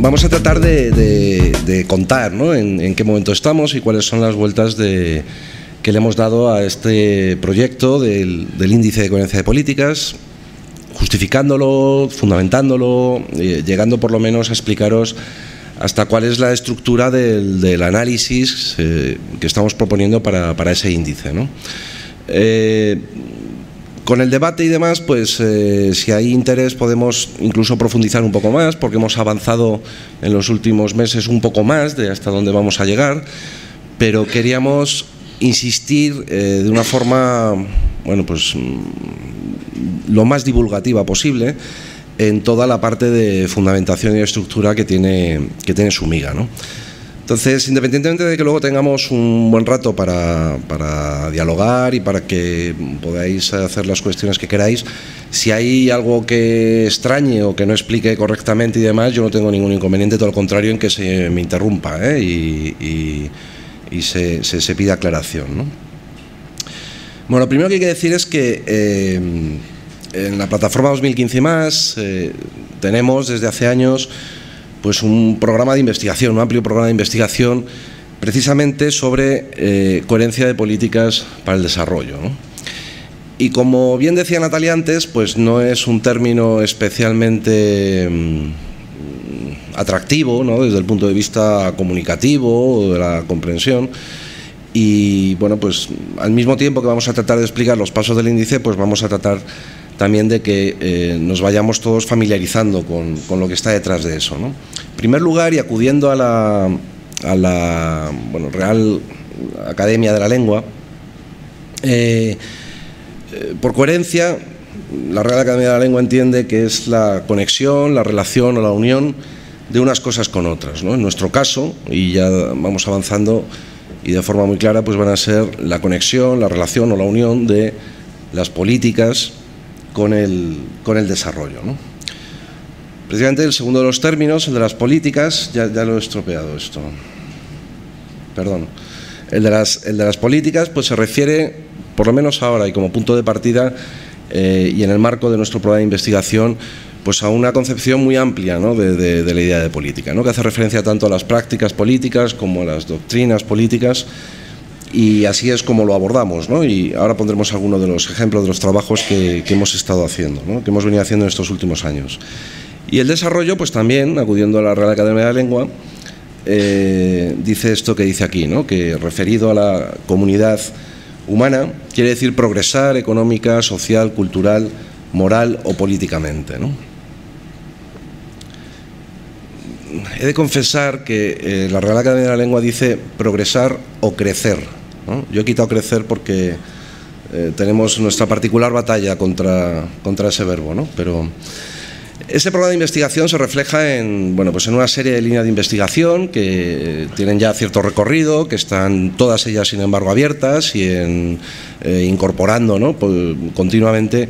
vamos a tratar de contar, ¿no?, en qué momento estamos y cuáles son las vueltas que le hemos dado a este proyecto del índice de coherencia de políticas, justificándolo, fundamentándolo, llegando por lo menos a explicaros hasta cuál es la estructura del análisis que estamos proponiendo para ese índice, ¿no? Con el debate y demás, pues si hay interés podemos incluso profundizar un poco más, porque hemos avanzado en los últimos meses un poco más de hasta dónde vamos a llegar, pero queríamos insistir de una forma, bueno, pues lo más divulgativa posible en toda la parte de fundamentación y estructura que tiene su miga, ¿no? Entonces, independientemente de que luego tengamos un buen rato para dialogar y para que podáis hacer las cuestiones que queráis, si hay algo que extrañe o que no explique correctamente y demás, yo no tengo ningún inconveniente, todo lo contrario, en que se me interrumpa, y se pida aclaración, ¿no? Bueno, lo primero que hay que decir es que en la plataforma 2015 y más tenemos desde hace años pues un programa de investigación, un amplio programa de investigación precisamente sobre coherencia de políticas para el desarrollo, ¿no? Y como bien decía Natalia antes, pues no es un término especialmente atractivo, ¿no?, desde el punto de vista comunicativo o de la comprensión. Y bueno, pues al mismo tiempo que vamos a tratar de explicar los pasos del índice, pues vamos a tratar también de que nos vayamos todos familiarizando con lo que está detrás de eso, ¿no? En primer lugar, y acudiendo a la Real Academia de la Lengua, por coherencia, la Real Academia de la Lengua entiende que es la conexión, la relación o la unión de unas cosas con otras, ¿no? En nuestro caso, y ya vamos avanzando y de forma muy clara, pues van a ser la conexión, la relación o la unión de las políticas con el desarrollo, ¿no? Precisamente el segundo de los términos, el de las políticas, ya lo he estropeado esto, perdón, el de las políticas, pues se refiere, por lo menos ahora y como punto de partida, y en el marco de nuestro programa de investigación, pues a una concepción muy amplia, ¿no?, de la idea de política, ¿no?, que hace referencia tanto a las prácticas políticas como a las doctrinas políticas, y así es como lo abordamos, ¿no? Y ahora pondremos algunos de los ejemplos de los trabajos que hemos estado haciendo, ¿no?, que hemos venido haciendo en estos últimos años. Y el desarrollo, pues también, acudiendo a la Real Academia de la Lengua, dice esto que dice aquí, ¿no?, que referido a la comunidad humana quiere decir progresar económica, social, cultural, moral o políticamente, ¿no? He de confesar que la Real Academia de la Lengua dice progresar o crecer, ¿no? Yo he quitado crecer porque tenemos nuestra particular batalla contra ese verbo, ¿no? Pero ese programa de investigación se refleja en una serie de líneas de investigación que tienen ya cierto recorrido, que están todas ellas, sin embargo, abiertas y incorporando, ¿no?, pues, continuamente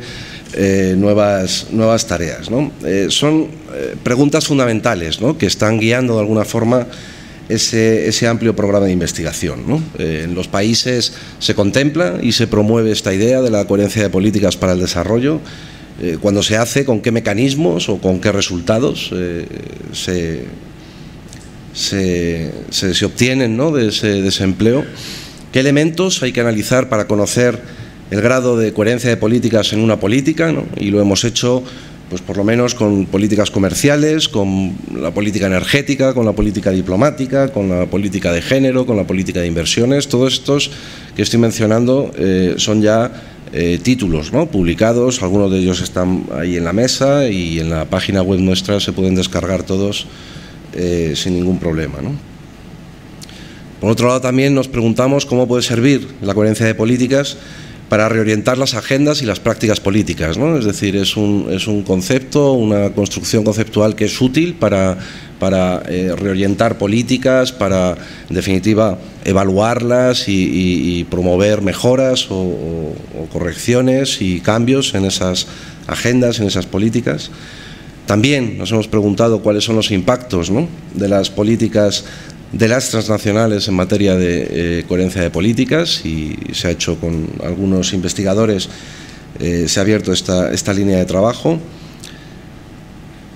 nuevas tareas, ¿no? Son preguntas fundamentales, ¿no?, que están guiando de alguna forma ese amplio programa de investigación, ¿no? En los países se contempla y se promueve esta idea de la coherencia de políticas para el desarrollo. Cuando se hace, con qué mecanismos o con qué resultados se obtienen, ¿no?, de ese empleo, qué elementos hay que analizar para conocer el grado de coherencia de políticas en una política, ¿no? Y lo hemos hecho, pues por lo menos con políticas comerciales, con la política energética, con la política diplomática, con la política de género, con la política de inversiones. Todos estos que estoy mencionando son ya títulos, ¿no?, publicados. Algunos de ellos están ahí en la mesa y en la página web nuestra se pueden descargar todos sin ningún problema, ¿no? Por otro lado, también nos preguntamos cómo puede servir la coherencia de políticas para reorientar las agendas y las prácticas políticas, ¿no? Es decir, es un concepto, una construcción conceptual que es útil para reorientar políticas, para, en definitiva, evaluarlas y promover mejoras o correcciones y cambios en esas agendas, en esas políticas. También nos hemos preguntado cuáles son los impactos, ¿no?, de las políticas de las transnacionales en materia de coherencia de políticas, y se ha hecho con algunos investigadores, se ha abierto esta línea de trabajo.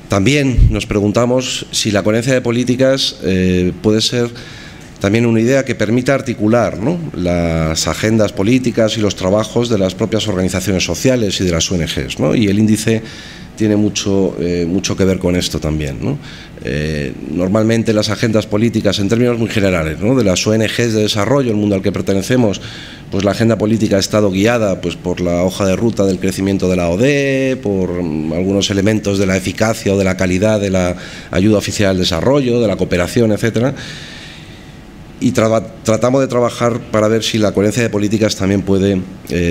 También nos preguntamos si la coherencia de políticas puede ser también una idea que permita articular, ¿no?, las agendas políticas y los trabajos de las propias organizaciones sociales y de las ONGs, ¿no? Y el índice tiene mucho que ver con esto también, ¿no? Normalmente las agendas políticas, en términos muy generales, ¿no?, de las ONGs de desarrollo, el mundo al que pertenecemos, pues la agenda política ha estado guiada pues por la hoja de ruta del crecimiento de la ODE, por algunos elementos de la eficacia o de la calidad de la ayuda oficial al desarrollo, de la cooperación, etcétera. Y tratamos de trabajar para ver si la coherencia de políticas también puede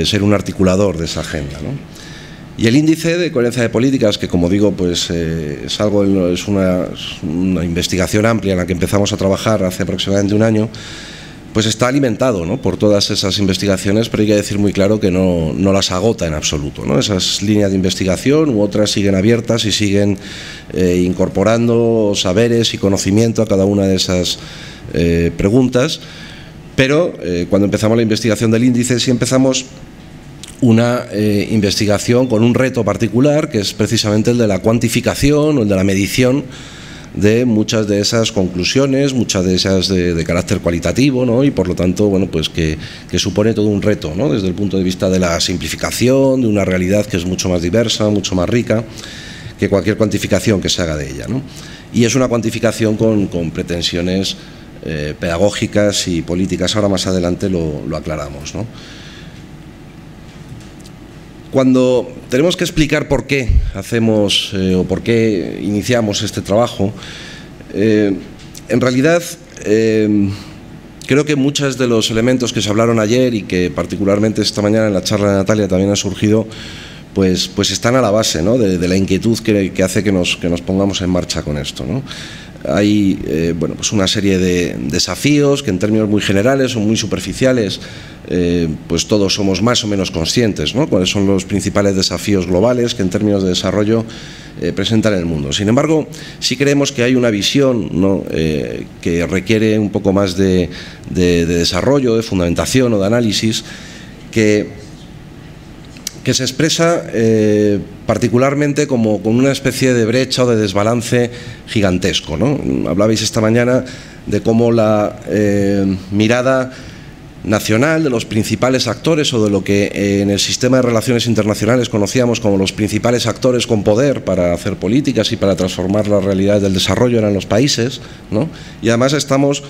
ser un articulador de esa agenda, ¿no? Y el índice de coherencia de políticas, que como digo, pues es una investigación amplia en la que empezamos a trabajar hace aproximadamente un año, pues está alimentado, ¿no?, por todas esas investigaciones, pero hay que decir muy claro que no las agota en absoluto, ¿no? Esas líneas de investigación u otras siguen abiertas y siguen incorporando saberes y conocimiento a cada una de esas preguntas, pero cuando empezamos la investigación del índice sí empezamos una investigación con un reto particular, que es precisamente el de la cuantificación o el de la medición de muchas de esas conclusiones, muchas de esas de carácter cualitativo, ¿no? Y por lo tanto, bueno, pues que supone todo un reto, ¿no?, desde el punto de vista de la simplificación, de una realidad que es mucho más diversa, mucho más rica que cualquier cuantificación que se haga de ella, ¿no? Y es una cuantificación con pretensiones pedagógicas y políticas. Ahora más adelante lo aclaramos, ¿no? Cuando tenemos que explicar por qué hacemos o por qué iniciamos este trabajo, en realidad creo que muchos de los elementos que se hablaron ayer y que particularmente esta mañana en la charla de Natalia también han surgido, pues están a la base, ¿no?, de la inquietud que hace que nos pongamos en marcha con esto, ¿no? Hay bueno, pues una serie de desafíos que en términos muy generales o muy superficiales pues todos somos más o menos conscientes, ¿no?, cuáles son los principales desafíos globales que en términos de desarrollo presentan el mundo. Sin embargo, sí creemos que hay una visión, ¿no?, que requiere un poco más de desarrollo, de fundamentación o de análisis, que se expresa particularmente como con una especie de brecha o de desbalance gigantesco, ¿no? Hablabais esta mañana de cómo la mirada nacional de los principales actores o de lo que en el sistema de relaciones internacionales conocíamos como los principales actores con poder para hacer políticas y para transformar la realidad del desarrollo eran los países, ¿no? Y además estamos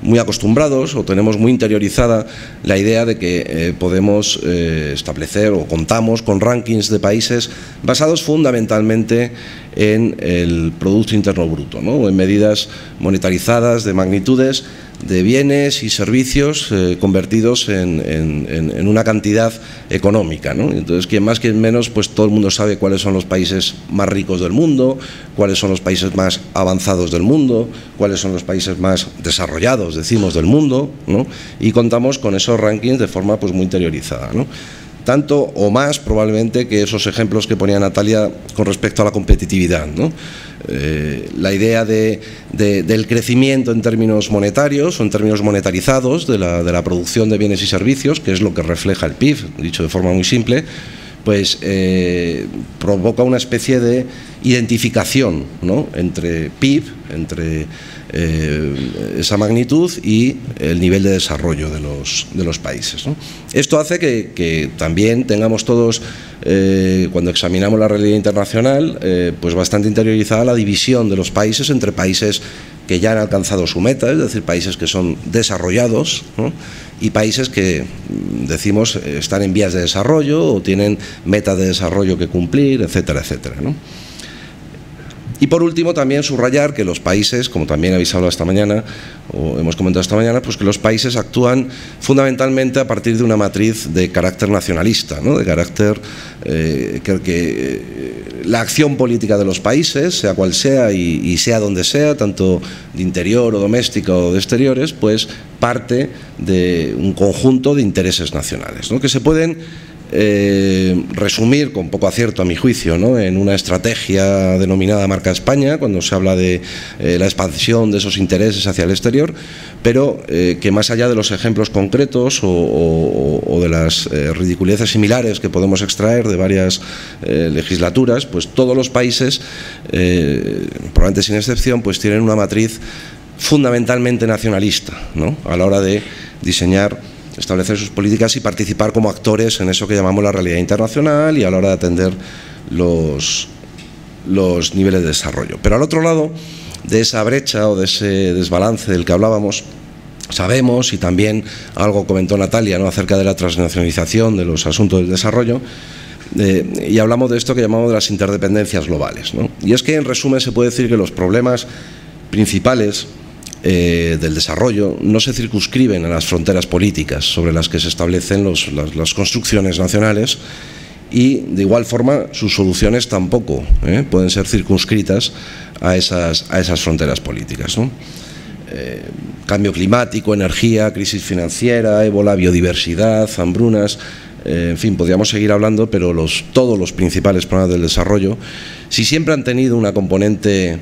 muy acostumbrados o tenemos muy interiorizada la idea de que podemos establecer o contamos con rankings de países basados fundamentalmente en el Producto Interno Bruto, ¿no?, o en medidas monetarizadas de magnitudes de bienes y servicios convertidos en una cantidad económica, ¿no? Entonces, quien más, quien menos, pues todo el mundo sabe cuáles son los países más ricos del mundo, cuáles son los países más avanzados del mundo, cuáles son los países más desarrollados, decimos, del mundo, ¿no? Y contamos con esos rankings de forma pues muy interiorizada, ¿no? Tanto o más probablemente que esos ejemplos que ponía Natalia con respecto a la competitividad, ¿no? La idea del crecimiento en términos monetarios o en términos monetarizados de la producción de bienes y servicios, que es lo que refleja el PIB, dicho de forma muy simple, pues provoca una especie de identificación, ¿no?, entre PIB, entre esa magnitud y el nivel de desarrollo de los países, ¿no? Esto hace que también tengamos todos, cuando examinamos la realidad internacional, pues bastante interiorizada la división de los países entre países que ya han alcanzado su meta, es decir, países que son desarrollados, ¿no?, y países que, decimos, están en vías de desarrollo o tienen metas de desarrollo que cumplir, etcétera, etcétera, ¿no? Y por último también subrayar que los países, como también habéis hablado esta mañana, o hemos comentado esta mañana, pues que los países actúan fundamentalmente a partir de una matriz de carácter nacionalista, ¿no?, de carácter que la acción política de los países, sea cual sea y sea donde sea, tanto de interior o doméstica o de exteriores, pues parte de un conjunto de intereses nacionales, ¿no?, que se pueden resumir, con poco acierto a mi juicio, ¿no?, en una estrategia denominada Marca España, cuando se habla de la expansión de esos intereses hacia el exterior, pero que más allá de los ejemplos concretos o de las ridiculeces similares que podemos extraer de varias legislaturas, pues todos los países, probablemente sin excepción, pues tienen una matriz fundamentalmente nacionalista, ¿no?, a la hora de diseñar, establecer sus políticas y participar como actores en eso que llamamos la realidad internacional y a la hora de atender los niveles de desarrollo. Pero al otro lado de esa brecha o de ese desbalance del que hablábamos, sabemos, y también algo comentó Natalia, ¿no?, acerca de la transnacionalización de los asuntos del desarrollo, y hablamos de esto que llamamos de las interdependencias globales, ¿no? Y es que, en resumen, se puede decir que los problemas principales del desarrollo no se circunscriben a las fronteras políticas sobre las que se establecen las construcciones nacionales, y de igual forma sus soluciones tampoco pueden ser circunscritas a esas fronteras políticas, ¿no? Cambio climático, energía, crisis financiera, ébola, biodiversidad, hambrunas, en fin, podríamos seguir hablando, pero todos los principales problemas del desarrollo, si siempre han tenido una componente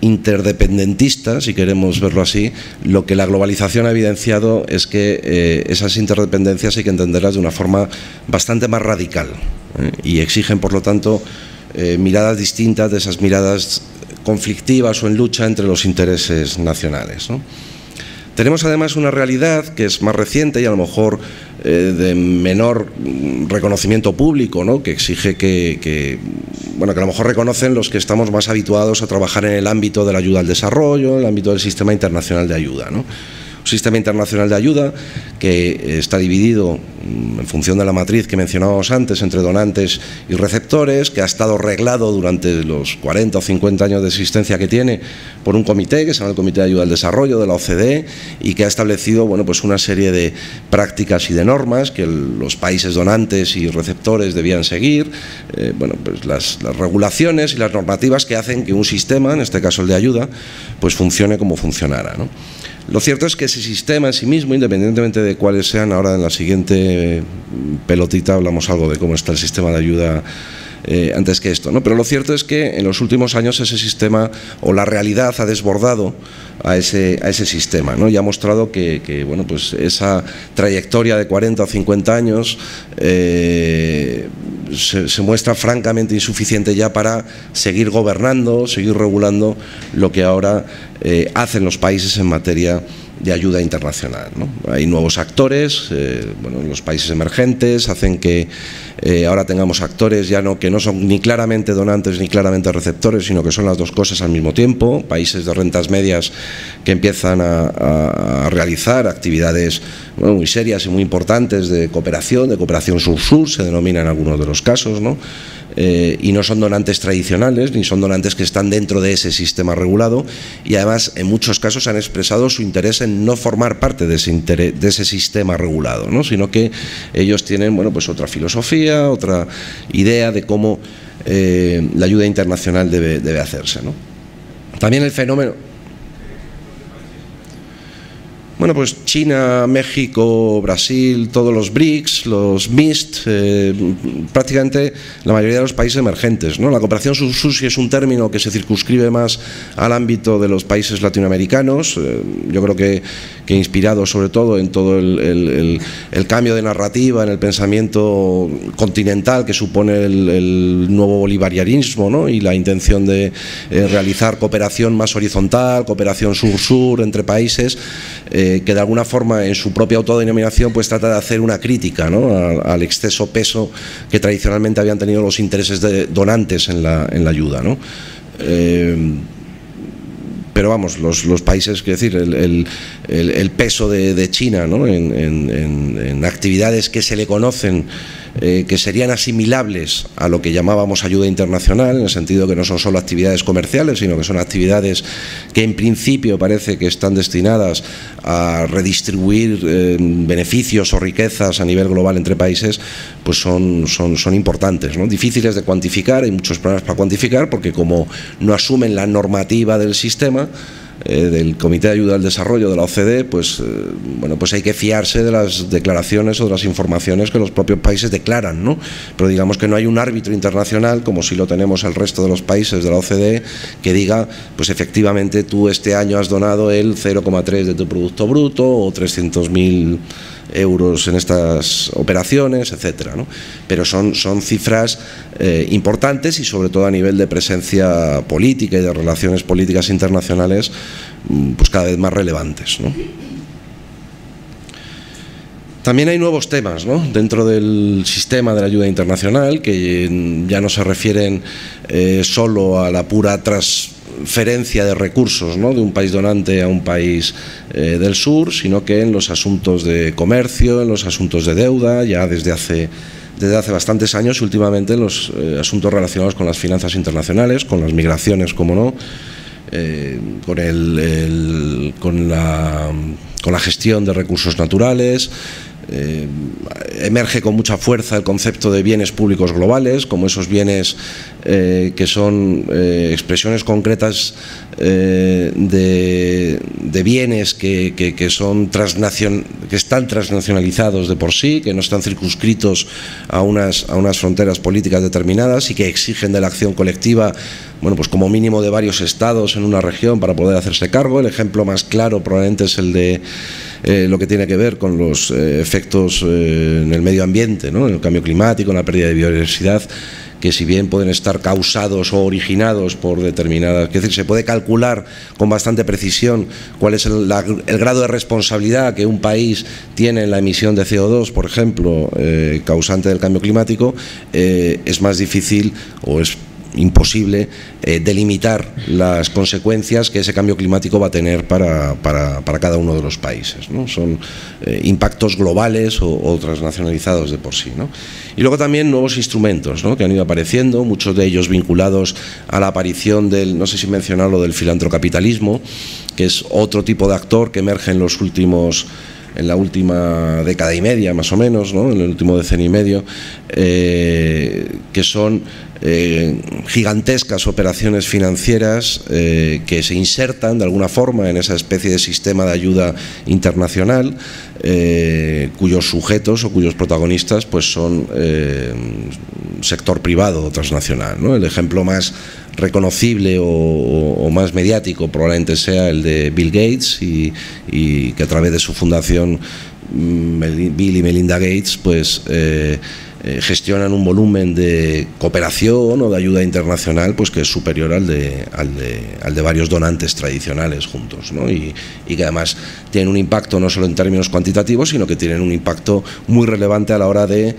interdependentista, si queremos verlo así, lo que la globalización ha evidenciado es que esas interdependencias hay que entenderlas de una forma bastante más radical, y exigen, por lo tanto, miradas distintas de esas miradas conflictivas o en lucha entre los intereses nacionales, ¿no? Tenemos además una realidad que es más reciente y a lo mejor de menor reconocimiento público, ¿no?, que exige que a lo mejor reconocen los que estamos más habituados a trabajar en el ámbito de la ayuda al desarrollo, en el ámbito del sistema internacional de ayuda, ¿no? Un sistema internacional de ayuda que está dividido en función de la matriz que mencionábamos antes entre donantes y receptores, que ha estado reglado durante los 40 o 50 años de existencia que tiene por un comité que se llama el Comité de Ayuda al Desarrollo de la OCDE, y que ha establecido, bueno, pues una serie de prácticas y de normas que los países donantes y receptores debían seguir, pues las regulaciones y las normativas que hacen que un sistema, en este caso el de ayuda, pues funcione como funcionara, ¿no? Lo cierto es que ese sistema en sí mismo, independientemente de cuáles sean, ahora en la siguiente pelotita hablamos algo de cómo está el sistema de ayuda antes que esto, ¿no? Pero lo cierto es que en los últimos años ese sistema o la realidad ha desbordado a ese sistema, ¿no? Y ha mostrado que bueno, pues esa trayectoria de 40 o 50 años se muestra francamente insuficiente ya para seguir gobernando, seguir regulando lo que ahora hacen los países en materia de ayuda internacional, ¿no? Hay nuevos actores, los países emergentes hacen que ahora tengamos actores que no son ni claramente donantes ni claramente receptores, sino que son las dos cosas al mismo tiempo, países de rentas medias que empiezan a realizar actividades muy serias y muy importantes de cooperación sur-sur, se denomina en algunos de los casos, ¿no? Y no son donantes tradicionales, ni son donantes que están dentro de ese sistema regulado, y además en muchos casos han expresado su interés en no formar parte de ese sistema regulado, ¿no? Sino que ellos tienen, pues otra filosofía, otra idea de cómo la ayuda internacional debe hacerse, ¿no? También el fenómeno... pues China, México, Brasil, todos los BRICS, los MIST, prácticamente la mayoría de los países emergentes, ¿no? La cooperación sur-sur sí es un término que se circunscribe más al ámbito de los países latinoamericanos, yo creo que inspirado sobre todo en todo el cambio de narrativa, en el pensamiento continental que supone el nuevo bolivarianismo, ¿no? Y la intención de realizar cooperación más horizontal, cooperación sur-sur entre países, que de alguna forma en su propia autodenominación pues trata de hacer una crítica, ¿no?, al exceso peso que tradicionalmente habían tenido los intereses de donantes en la ayuda, ¿no? Pero vamos, los países, quiero decir, el peso de China, ¿no?, en actividades que se le conocen, que serían asimilables a lo que llamábamos ayuda internacional, en el sentido que no son solo actividades comerciales, sino que son actividades que en principio parece que están destinadas a redistribuir beneficios o riquezas a nivel global entre países, pues son importantes, ¿no? Difíciles de cuantificar, hay muchos problemas para cuantificar, porque como no asumen la normativa del sistema, del Comité de Ayuda al Desarrollo de la OCDE, pues, bueno, pues hay que fiarse de las declaraciones o de las informaciones que los propios países declaran, ¿no? Pero digamos que no hay un árbitro internacional, como si lo tenemos el resto de los países de la OCDE, que diga, pues efectivamente tú este año has donado el 0,3 de tu Producto Bruto o 300.000 euros en estas operaciones, etcétera, ¿no? Pero son cifras importantes y sobre todo a nivel de presencia política y de relaciones políticas internacionales pues cada vez más relevantes, ¿no? También hay nuevos temas, ¿no?, dentro del sistema de la ayuda internacional, que ya no se refieren solo a la pura transferencia de recursos, ¿no?, de un país donante a un país del sur, sino que en los asuntos de comercio, en los asuntos de deuda, ya desde hace bastantes años, y últimamente en los asuntos relacionados con las finanzas internacionales, con las migraciones, como no, con la gestión de recursos naturales. Emerge con mucha fuerza el concepto de bienes públicos globales, como esos bienes que son expresiones concretas de bienes que están transnacionalizados de por sí, que no están circunscritos a unas fronteras políticas determinadas y que exigen de la acción colectiva, bueno, pues como mínimo de varios estados en una región para poder hacerse cargo. El ejemplo más claro probablemente es el de lo que tiene que ver con los efectos en el medio ambiente, ¿no?, en el cambio climático, en la pérdida de biodiversidad, que si bien pueden estar causados o originados por determinadas, es decir, se puede calcular con bastante precisión cuál es el grado de responsabilidad que un país tiene en la emisión de CO2, por ejemplo, causante del cambio climático, es más difícil o es imposible delimitar las consecuencias que ese cambio climático va a tener para cada uno de los países, ¿no? Son impactos globales o transnacionalizados de por sí, ¿no? Y luego también nuevos instrumentos, ¿no?, que han ido apareciendo, muchos de ellos vinculados a la aparición del, no sé si mencionarlo, del filantrocapitalismo, que es otro tipo de actor que emerge en la última década y media, más o menos, ¿no?, en el último decenio y medio, que son gigantescas operaciones financieras que se insertan de alguna forma en esa especie de sistema de ayuda internacional, cuyos sujetos o cuyos protagonistas pues son sector privado o transnacional, ¿no? El ejemplo más reconocible o más mediático probablemente sea el de Bill Gates y que a través de su fundación Bill y Melinda Gates pues gestionan un volumen de cooperación o de ayuda internacional pues que es superior al de varios donantes tradicionales juntos, ¿no? Y que además tienen un impacto no solo en términos cuantitativos, sino que tienen un impacto muy relevante a la hora de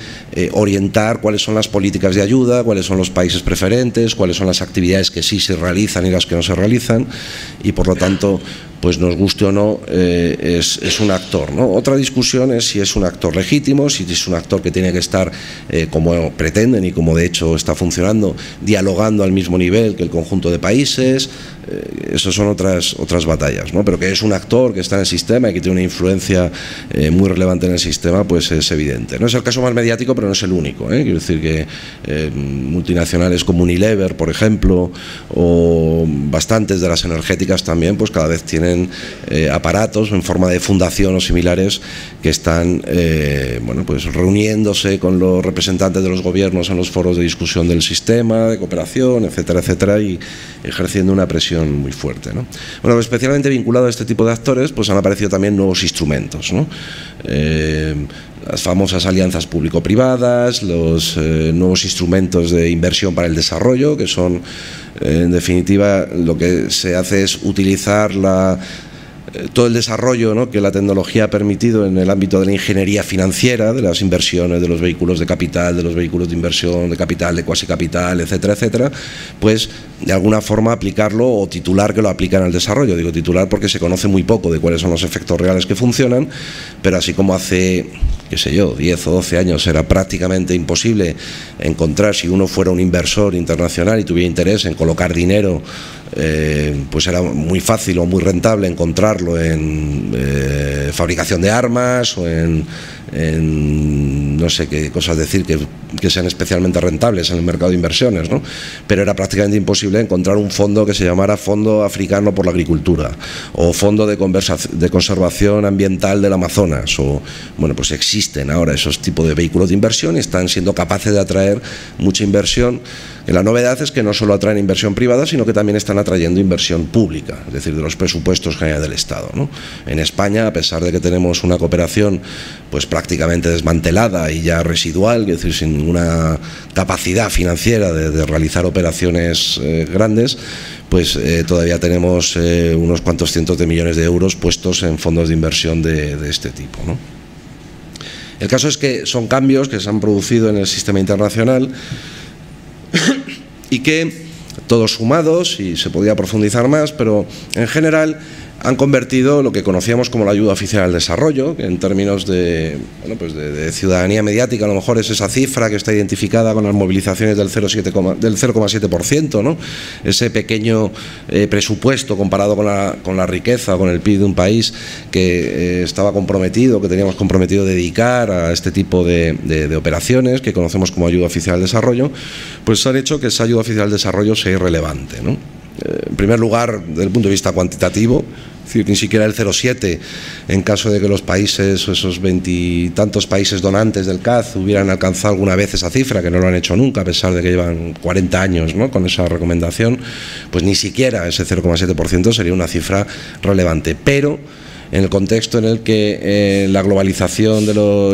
orientar cuáles son las políticas de ayuda, cuáles son los países preferentes, cuáles son las actividades que sí se realizan y las que no se realizan, y por lo tanto pues nos guste o no, es un actor, ¿no? Otra discusión es si es un actor legítimo, si es un actor que tiene que estar, como pretenden y como de hecho está funcionando, dialogando al mismo nivel que el conjunto de países. Esas son otras batallas, ¿no? Pero que es un actor que está en el sistema y que tiene una influencia muy relevante en el sistema, pues es evidente. No es el caso más mediático, pero no es el único, ¿eh? Quiero decir que multinacionales como Unilever, por ejemplo, o bastantes de las energéticas también, pues cada vez tienen aparatos en forma de fundación o similares que están bueno, pues reuniéndose con los representantes de los gobiernos en los foros de discusión del sistema, de cooperación, etcétera, etcétera, y ejerciendo una presión muy fuerte, ¿no? Bueno, especialmente vinculado a este tipo de actores, pues han aparecido también nuevos instrumentos, ¿no? Las famosas alianzas público-privadas, los nuevos instrumentos de inversión para el desarrollo, que son, en definitiva, lo que se hace es utilizar todo el desarrollo, ¿no?, que la tecnología ha permitido en el ámbito de la ingeniería financiera, de las inversiones, de los vehículos de capital, de los vehículos de inversión de capital, de cuasi capital, etcétera, etcétera, pues de alguna forma aplicarlo o titular que lo aplican al desarrollo. Digo titular porque se conoce muy poco de cuáles son los efectos reales que funcionan, pero así como hace, qué sé yo, 10 o 12 años era prácticamente imposible encontrar, si uno fuera un inversor internacional y tuviera interés en colocar dinero pues era muy fácil o muy rentable encontrarlo en fabricación de armas o en no sé qué cosas decir que sean especialmente rentables en el mercado de inversiones, ¿no? Pero era prácticamente imposible encontrar un fondo que se llamara Fondo Africano por la Agricultura o Fondo de Conservación Ambiental del Amazonas, o bueno, pues existen ahora esos tipos de vehículos de inversión y están siendo capaces de atraer mucha inversión. Y la novedad es que no solo atraen inversión privada, sino que también están atrayendo inversión pública, es decir, de los presupuestos generales del Estado, ¿no? En España, a pesar de que tenemos una cooperación pues prácticamente desmantelada y ya residual, es decir, sin ninguna capacidad financiera de realizar operaciones grandes, pues todavía tenemos unos cuantos cientos de millones de euros puestos en fondos de inversión de este tipo, ¿no? El caso es que son cambios que se han producido en el sistema internacional y que todos sumados, y se podía profundizar más, pero en general han convertido lo que conocíamos como la ayuda oficial al desarrollo, que en términos de, bueno, pues de ciudadanía mediática a lo mejor es esa cifra que está identificada con las movilizaciones del 0,7%, ¿no? Ese pequeño presupuesto comparado con la riqueza, con el PIB de un país que estaba comprometido, que teníamos comprometido dedicar a este tipo de operaciones que conocemos como ayuda oficial al desarrollo, pues han hecho que esa ayuda oficial al desarrollo sea irrelevante, ¿no? En primer lugar, desde el punto de vista cuantitativo, es decir, ni siquiera el 0,7 en caso de que los países, o esos veintitantos países donantes del CAD hubieran alcanzado alguna vez esa cifra, que no lo han hecho nunca, a pesar de que llevan 40 años, ¿no?, con esa recomendación, pues ni siquiera ese 0,7% sería una cifra relevante. Pero en el contexto en el que la globalización,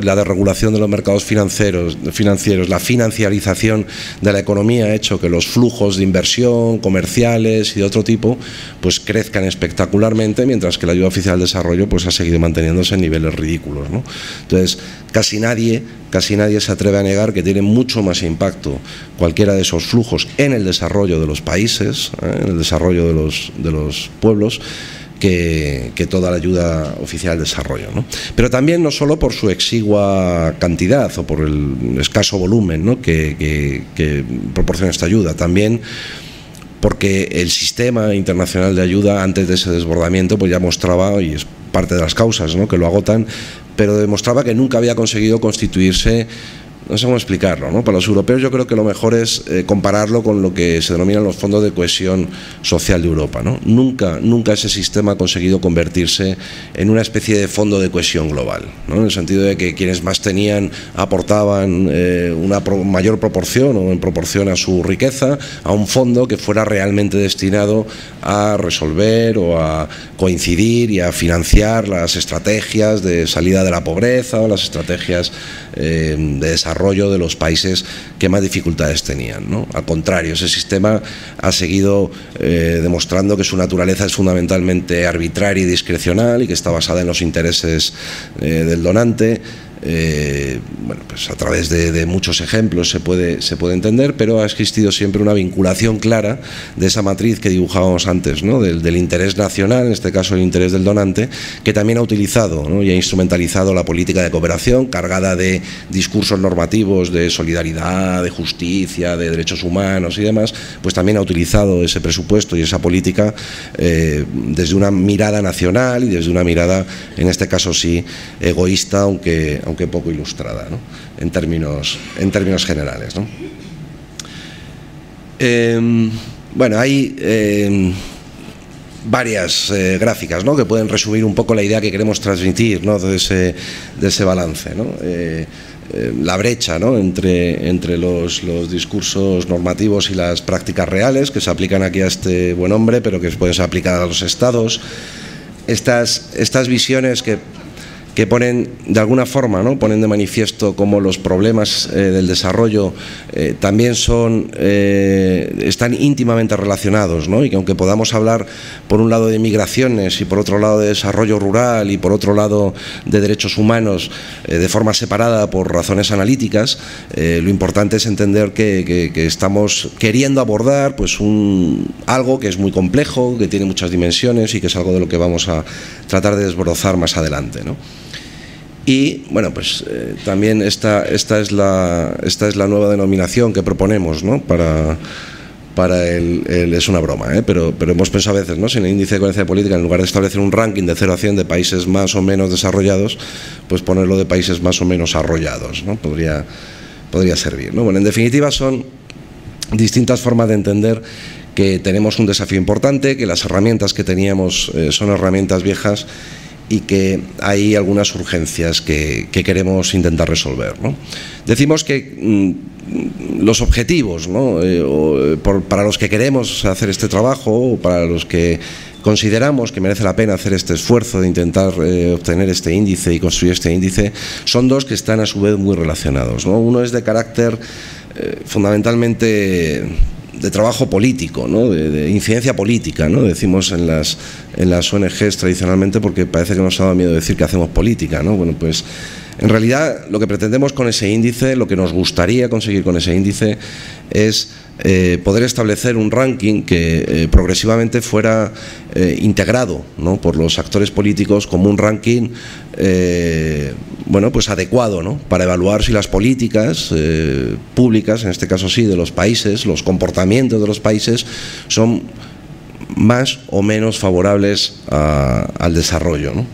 la desregulación de los mercados financieros, la financiarización de la economía ha hecho que los flujos de inversión, comerciales y de otro tipo, pues crezcan espectacularmente, mientras que la ayuda oficial al desarrollo pues ha seguido manteniéndose en niveles ridículos, ¿no? Entonces, casi nadie se atreve a negar que tiene mucho más impacto cualquiera de esos flujos en el desarrollo de los países, en el desarrollo de los pueblos, que toda la ayuda oficial al desarrollo, ¿no? Pero también no solo por su exigua cantidad o por el escaso volumen, ¿no?, que proporciona esta ayuda, también porque el sistema internacional de ayuda antes de ese desbordamiento pues ya mostraba, y es parte de las causas, ¿no?, que lo agotan, pero demostraba que nunca había conseguido constituirse. No sé cómo explicarlo, ¿no? Para los europeos yo creo que lo mejor es compararlo con lo que se denominan los fondos de cohesión social de Europa, ¿no? Nunca ese sistema ha conseguido convertirse en una especie de fondo de cohesión global, ¿no?, en el sentido de que quienes más tenían aportaban una mayor proporción o en proporción a su riqueza a un fondo que fuera realmente destinado a resolver o a coincidir y a financiar las estrategias de salida de la pobreza o las estrategias de desarrollo de los países que más dificultades tenían, ¿no? Al contrario, ese sistema ha seguido demostrando que su naturaleza es fundamentalmente arbitraria y discrecional y que está basada en los intereses del donante. Bueno, pues a través de muchos ejemplos se puede entender, pero ha existido siempre una vinculación clara de esa matriz que dibujábamos antes, ¿no?, del interés nacional, en este caso el interés del donante, que también ha utilizado, ¿no?, y ha instrumentalizado la política de cooperación cargada de discursos normativos de solidaridad, de justicia, de derechos humanos y demás, pues también ha utilizado ese presupuesto y esa política desde una mirada nacional y desde una mirada, en este caso sí, egoísta, aunque poco ilustrada, ¿no?, en términos generales, ¿no? Bueno, hay varias gráficas, ¿no?, que pueden resumir un poco la idea que queremos transmitir, ¿no?, de ese balance, ¿no? La brecha, ¿no?, entre los discursos normativos y las prácticas reales que se aplican aquí a este buen hombre, pero que pueden ser aplicadas a los estados. Estas visiones que ponen de alguna forma, ¿no?, ponen de manifiesto cómo los problemas del desarrollo también están íntimamente relacionados, ¿no?, y que aunque podamos hablar por un lado de migraciones y por otro lado de desarrollo rural y por otro lado de derechos humanos de forma separada por razones analíticas, lo importante es entender que estamos queriendo abordar pues algo que es muy complejo, que tiene muchas dimensiones y que es algo de lo que vamos a tratar de desbrozar más adelante, ¿no? Y bueno, pues también esta es la nueva denominación que proponemos, ¿no?, para es una broma, pero hemos pensado a veces, ¿no? Si en el índice de coherencia de política, en lugar de establecer un ranking de 0 a 100 de países más o menos desarrollados, pues ponerlo de países más o menos arrollados, ¿no? Podría servir, ¿no? Bueno, en definitiva son distintas formas de entender que tenemos un desafío importante, que las herramientas que teníamos son herramientas viejas y que hay algunas urgencias que queremos intentar resolver, ¿no? Decimos que los objetivos, ¿no? Para los que queremos hacer este trabajo, o para los que consideramos que merece la pena hacer este esfuerzo de intentar obtener este índice y construir este índice, son dos que están a su vez muy relacionados, ¿no? Uno es de carácter fundamentalmente de trabajo político, ¿no? de incidencia política, ¿no? Decimos en las ONGs tradicionalmente, porque parece que nos ha dado miedo decir que hacemos política, ¿no? Bueno, pues en realidad lo que pretendemos con ese índice, lo que nos gustaría conseguir con ese índice es poder establecer un ranking que progresivamente fuera integrado, ¿no? Por los actores políticos como un ranking bueno, pues adecuado, ¿no? Para evaluar si las políticas públicas, en este caso sí, de los países, los comportamientos de los países son más o menos favorables al desarrollo, ¿no?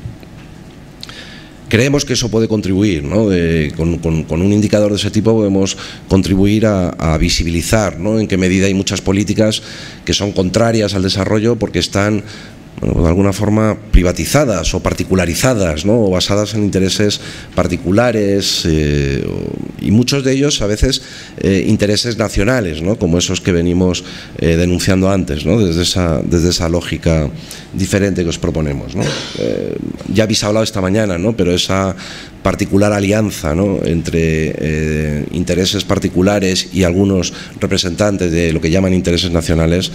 Creemos que eso puede contribuir, ¿no? Con un indicador de ese tipo podemos contribuir a visibilizar, ¿no? En qué medida hay muchas políticas que son contrarias al desarrollo porque están, bueno, de alguna forma privatizadas o particularizadas, ¿no? O basadas en intereses particulares y muchos de ellos a veces intereses nacionales, ¿no? Como esos que venimos denunciando antes, ¿no? Desde esa lógica diferente que os proponemos, ¿no? Ya habéis hablado esta mañana, ¿no? Pero esa particular alianza, ¿no? Entre intereses particulares y algunos representantes de lo que llaman intereses nacionales,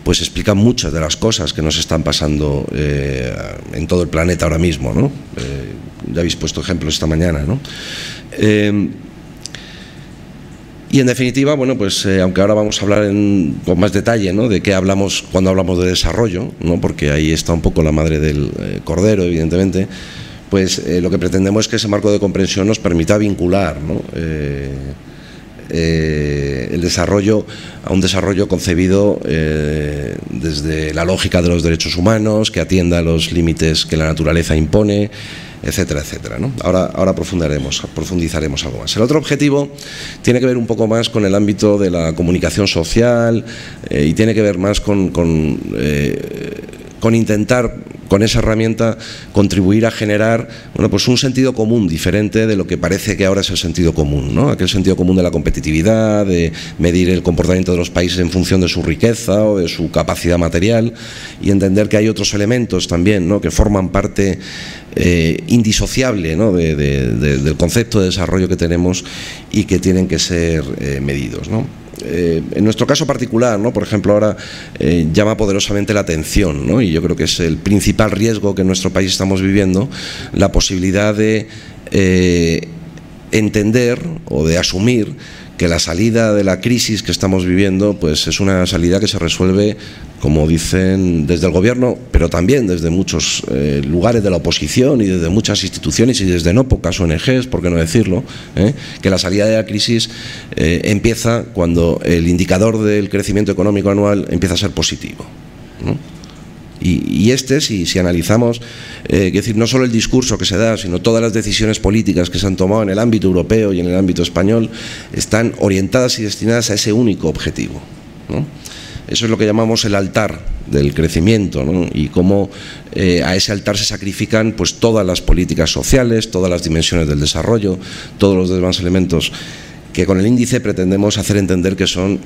pues explica muchas de las cosas que nos están pasando en todo el planeta ahora mismo, ¿no? Ya habéis puesto ejemplos esta mañana, ¿no? Y en definitiva, bueno, pues aunque ahora vamos a hablar con más detalle, ¿no? De qué hablamos cuando hablamos de desarrollo, ¿no? Porque ahí está un poco la madre del cordero, evidentemente, pues lo que pretendemos es que ese marco de comprensión nos permita vincular, ¿no? El desarrollo a un desarrollo concebido desde la lógica de los derechos humanos, que atienda a los límites que la naturaleza impone, etcétera, etcétera, ¿no? Ahora profundizaremos algo más. El otro objetivo tiene que ver un poco más con el ámbito de la comunicación social y tiene que ver más con intentar, con esa herramienta, contribuir a generar, bueno, pues un sentido común diferente de lo que parece que ahora es el sentido común, ¿no? Aquel sentido común de la competitividad, de medir el comportamiento de los países en función de su riqueza o de su capacidad material, y entender que hay otros elementos también, ¿no? Que forman parte indisociable, ¿no? del concepto de desarrollo que tenemos y que tienen que ser medidos, ¿no? En nuestro caso particular, ¿no? Por ejemplo, ahora llama poderosamente la atención, ¿no? Y yo creo que es el principal riesgo que en nuestro país estamos viviendo, la posibilidad de entender o de asumir que la salida de la crisis que estamos viviendo pues es una salida que se resuelve, como dicen desde el gobierno, pero también desde muchos lugares de la oposición y desde muchas instituciones y desde no pocas ONGs, por qué no decirlo, que la salida de la crisis empieza cuando el indicador del crecimiento económico anual empieza a ser positivo, ¿no? Y si analizamos, es decir, no solo el discurso que se da, sino todas las decisiones políticas que se han tomado en el ámbito europeo y en el ámbito español, están orientadas y destinadas a ese único objetivo, ¿no? Eso es lo que llamamos el altar del crecimiento, ¿no? Y cómo a ese altar se sacrifican pues todas las políticas sociales, todas las dimensiones del desarrollo, todos los demás elementos que con el índice pretendemos hacer entender que son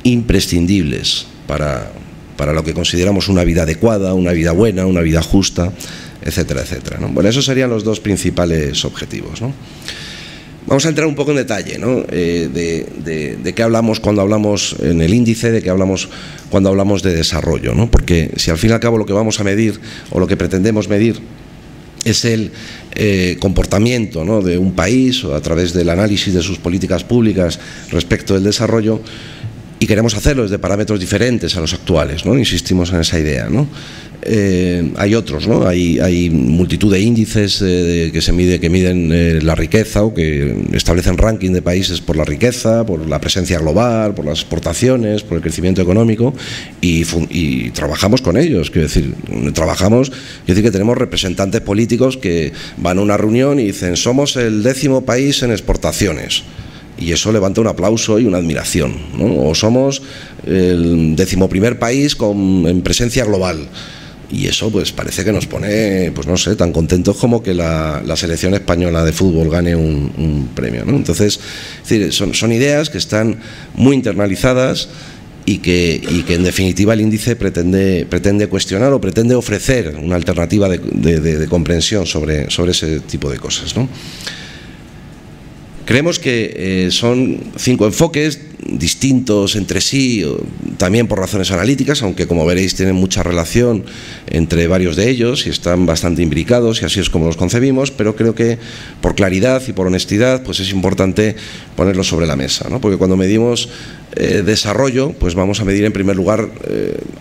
imprescindibles para lo que consideramos una vida adecuada, una vida buena, una vida justa, etcétera, etcétera, ¿no? Bueno, esos serían los dos principales objetivos, ¿no? Vamos a entrar un poco en detalle, ¿no? De qué hablamos cuando hablamos en el índice, de qué hablamos cuando hablamos de desarrollo, ¿no? Porque si al fin y al cabo lo que vamos a medir o lo que pretendemos medir es el comportamiento, ¿no? De un país o a través del análisis de sus políticas públicas respecto del desarrollo, y queremos hacerlo desde parámetros diferentes a los actuales, ¿no? Insistimos en esa idea, ¿no? hay otros, ¿no? Hay multitud de índices que miden la riqueza o que establecen ranking de países por la riqueza, por la presencia global, por las exportaciones, por el crecimiento económico y trabajamos con ellos. Quiero decir que tenemos representantes políticos que van a una reunión y dicen: somos el 10º país en exportaciones. Y eso levanta un aplauso y una admiración, ¿no? O somos el 11º país en presencia global. Y eso pues parece que nos pone, pues no sé, tan contentos como que la selección española de fútbol gane un premio, ¿no? Entonces, es decir, son ideas que están muy internalizadas y que en definitiva el índice pretende cuestionar o pretende ofrecer una alternativa de comprensión sobre ese tipo de cosas, ¿no? Creemos que son 5 enfoques distintos entre sí, también por razones analíticas, aunque como veréis tienen mucha relación entre varios de ellos y están bastante imbricados, y así es como los concebimos, pero creo que por claridad y por honestidad pues es importante ponerlos sobre la mesa, ¿no? Porque cuando medimos desarrollo, pues vamos a medir en primer lugar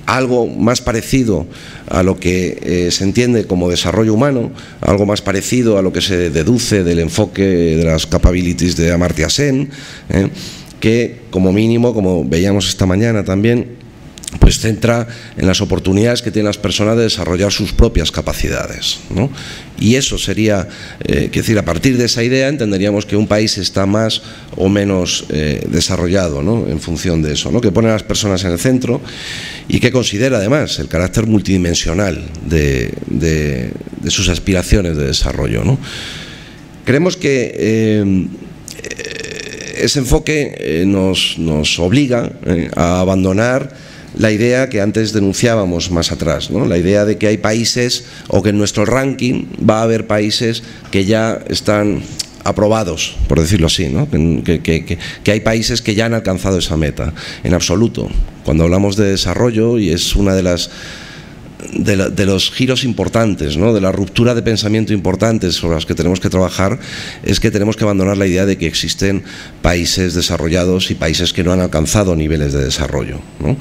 algo más parecido a lo que se entiende como desarrollo humano, algo más parecido a lo que se deduce del enfoque de las capabilities de Amartya Sen, que como mínimo, como veíamos esta mañana también, pues centra en las oportunidades que tienen las personas de desarrollar sus propias capacidades, ¿no? Y eso sería, decir, a partir de esa idea entenderíamos que un país está más o menos desarrollado, ¿no? En función de eso, ¿no? Que pone a las personas en el centro y que considera además el carácter multidimensional de sus aspiraciones de desarrollo, ¿no? Creemos que ese enfoque nos obliga a abandonar la idea que antes denunciábamos más atrás, ¿no? La idea de que hay países, o que en nuestro ranking va a haber países que ya están aprobados, por decirlo así, ¿no? Que hay países que ya han alcanzado esa meta. En absoluto. Cuando hablamos de desarrollo, y es una de los giros importantes, ¿no? De la ruptura de pensamiento importantes sobre las que tenemos que trabajar, es que tenemos que abandonar la idea de que existen países desarrollados y países que no han alcanzado niveles de desarrollo, ¿no?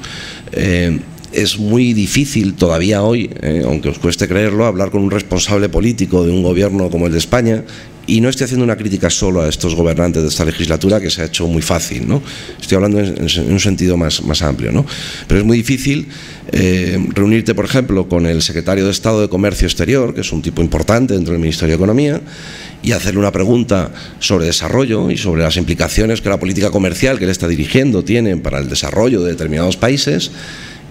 Es muy difícil todavía hoy, aunque os cueste creerlo, hablar con un responsable político de un gobierno como el de España. Y no estoy haciendo una crítica solo a estos gobernantes de esta legislatura, que se ha hecho muy fácil, ¿no? Estoy hablando en un sentido más amplio, ¿no? Pero es muy difícil reunirte, por ejemplo, con el secretario de Estado de Comercio Exterior, que es un tipo importante dentro del Ministerio de Economía, y hacerle una pregunta sobre desarrollo y sobre las implicaciones que la política comercial que él está dirigiendo tiene para el desarrollo de determinados países,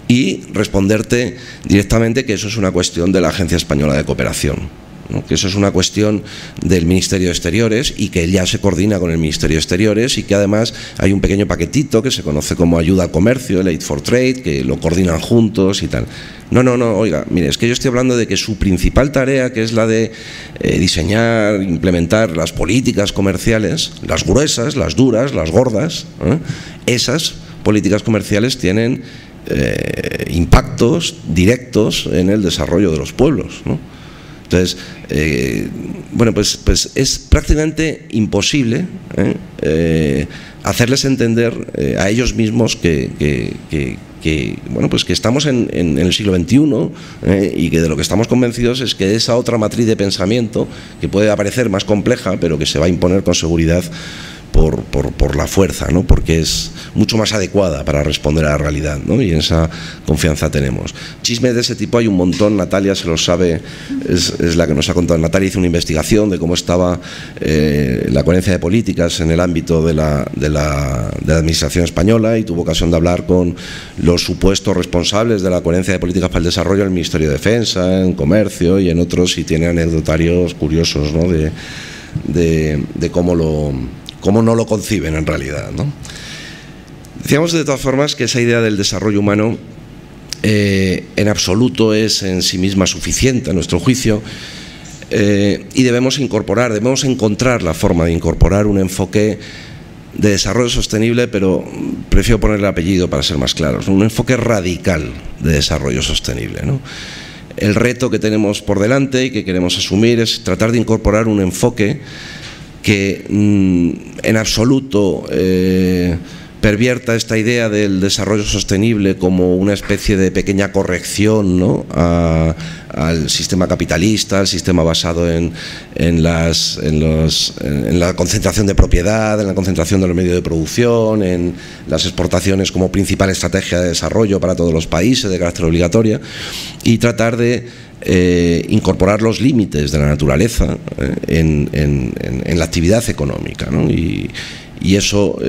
y responderte directamente que eso es una cuestión de la Agencia Española de Cooperación, ¿no? Que eso es una cuestión del Ministerio de Exteriores y que ya se coordina con el Ministerio de Exteriores, y que además hay un pequeño paquetito que se conoce como ayuda al comercio, el Aid for Trade, que lo coordinan juntos y tal. No, oiga, mire, es que yo estoy hablando de que su principal tarea, que es la de diseñar, implementar las políticas comerciales, las gruesas, las duras, las gordas, esas políticas comerciales tienen impactos directos en el desarrollo de los pueblos, ¿no? Entonces, bueno, pues es prácticamente imposible hacerles entender a ellos mismos que bueno, pues que estamos en el siglo XXI, y que de lo que estamos convencidos es que esa otra matriz de pensamiento, que puede aparecer más compleja, pero que se va a imponer con seguridad por la fuerza, ¿no? Porque es mucho más adecuada para responder a la realidad, ¿no? Y esa confianza tenemos. Chismes de ese tipo hay un montón. Natalia se lo sabe, es la que nos ha contado. Natalia hizo una investigación de cómo estaba la coherencia de políticas en el ámbito de la administración española, y tuvo ocasión de hablar con los supuestos responsables de la coherencia de políticas para el desarrollo en el Ministerio de Defensa, en Comercio y en otros, y tiene anecdotarios curiosos, ¿no? de cómo no lo conciben en realidad, ¿no? Decíamos de todas formas que esa idea del desarrollo humano en absoluto es en sí misma suficiente a nuestro juicio, y debemos encontrar la forma de incorporar un enfoque de desarrollo sostenible, pero prefiero ponerle apellido para ser más claros, un enfoque radical de desarrollo sostenible, ¿no? El reto que tenemos por delante y que queremos asumir es tratar de incorporar un enfoque que en absoluto pervierta esta idea del desarrollo sostenible como una especie de pequeña corrección, ¿no?, al sistema capitalista, al sistema basado en la concentración de propiedad, en la concentración de los medios de producción, en las exportaciones como principal estrategia de desarrollo para todos los países de carácter obligatoria, y tratar de incorporar los límites de la naturaleza en la actividad económica, ¿no? Y eso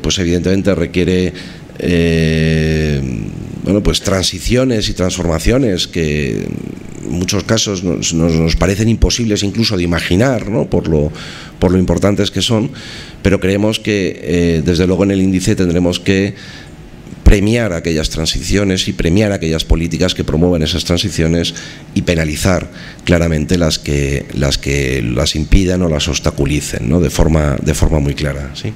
pues evidentemente requiere bueno, pues transiciones y transformaciones que en muchos casos nos parecen imposibles incluso de imaginar, ¿no?, por lo importantes que son, pero creemos que desde luego en el índice tendremos que premiar aquellas transiciones y premiar aquellas políticas que promuevan esas transiciones y penalizar claramente las que las impidan o las obstaculicen, ¿no?, de forma muy clara, ¿sí?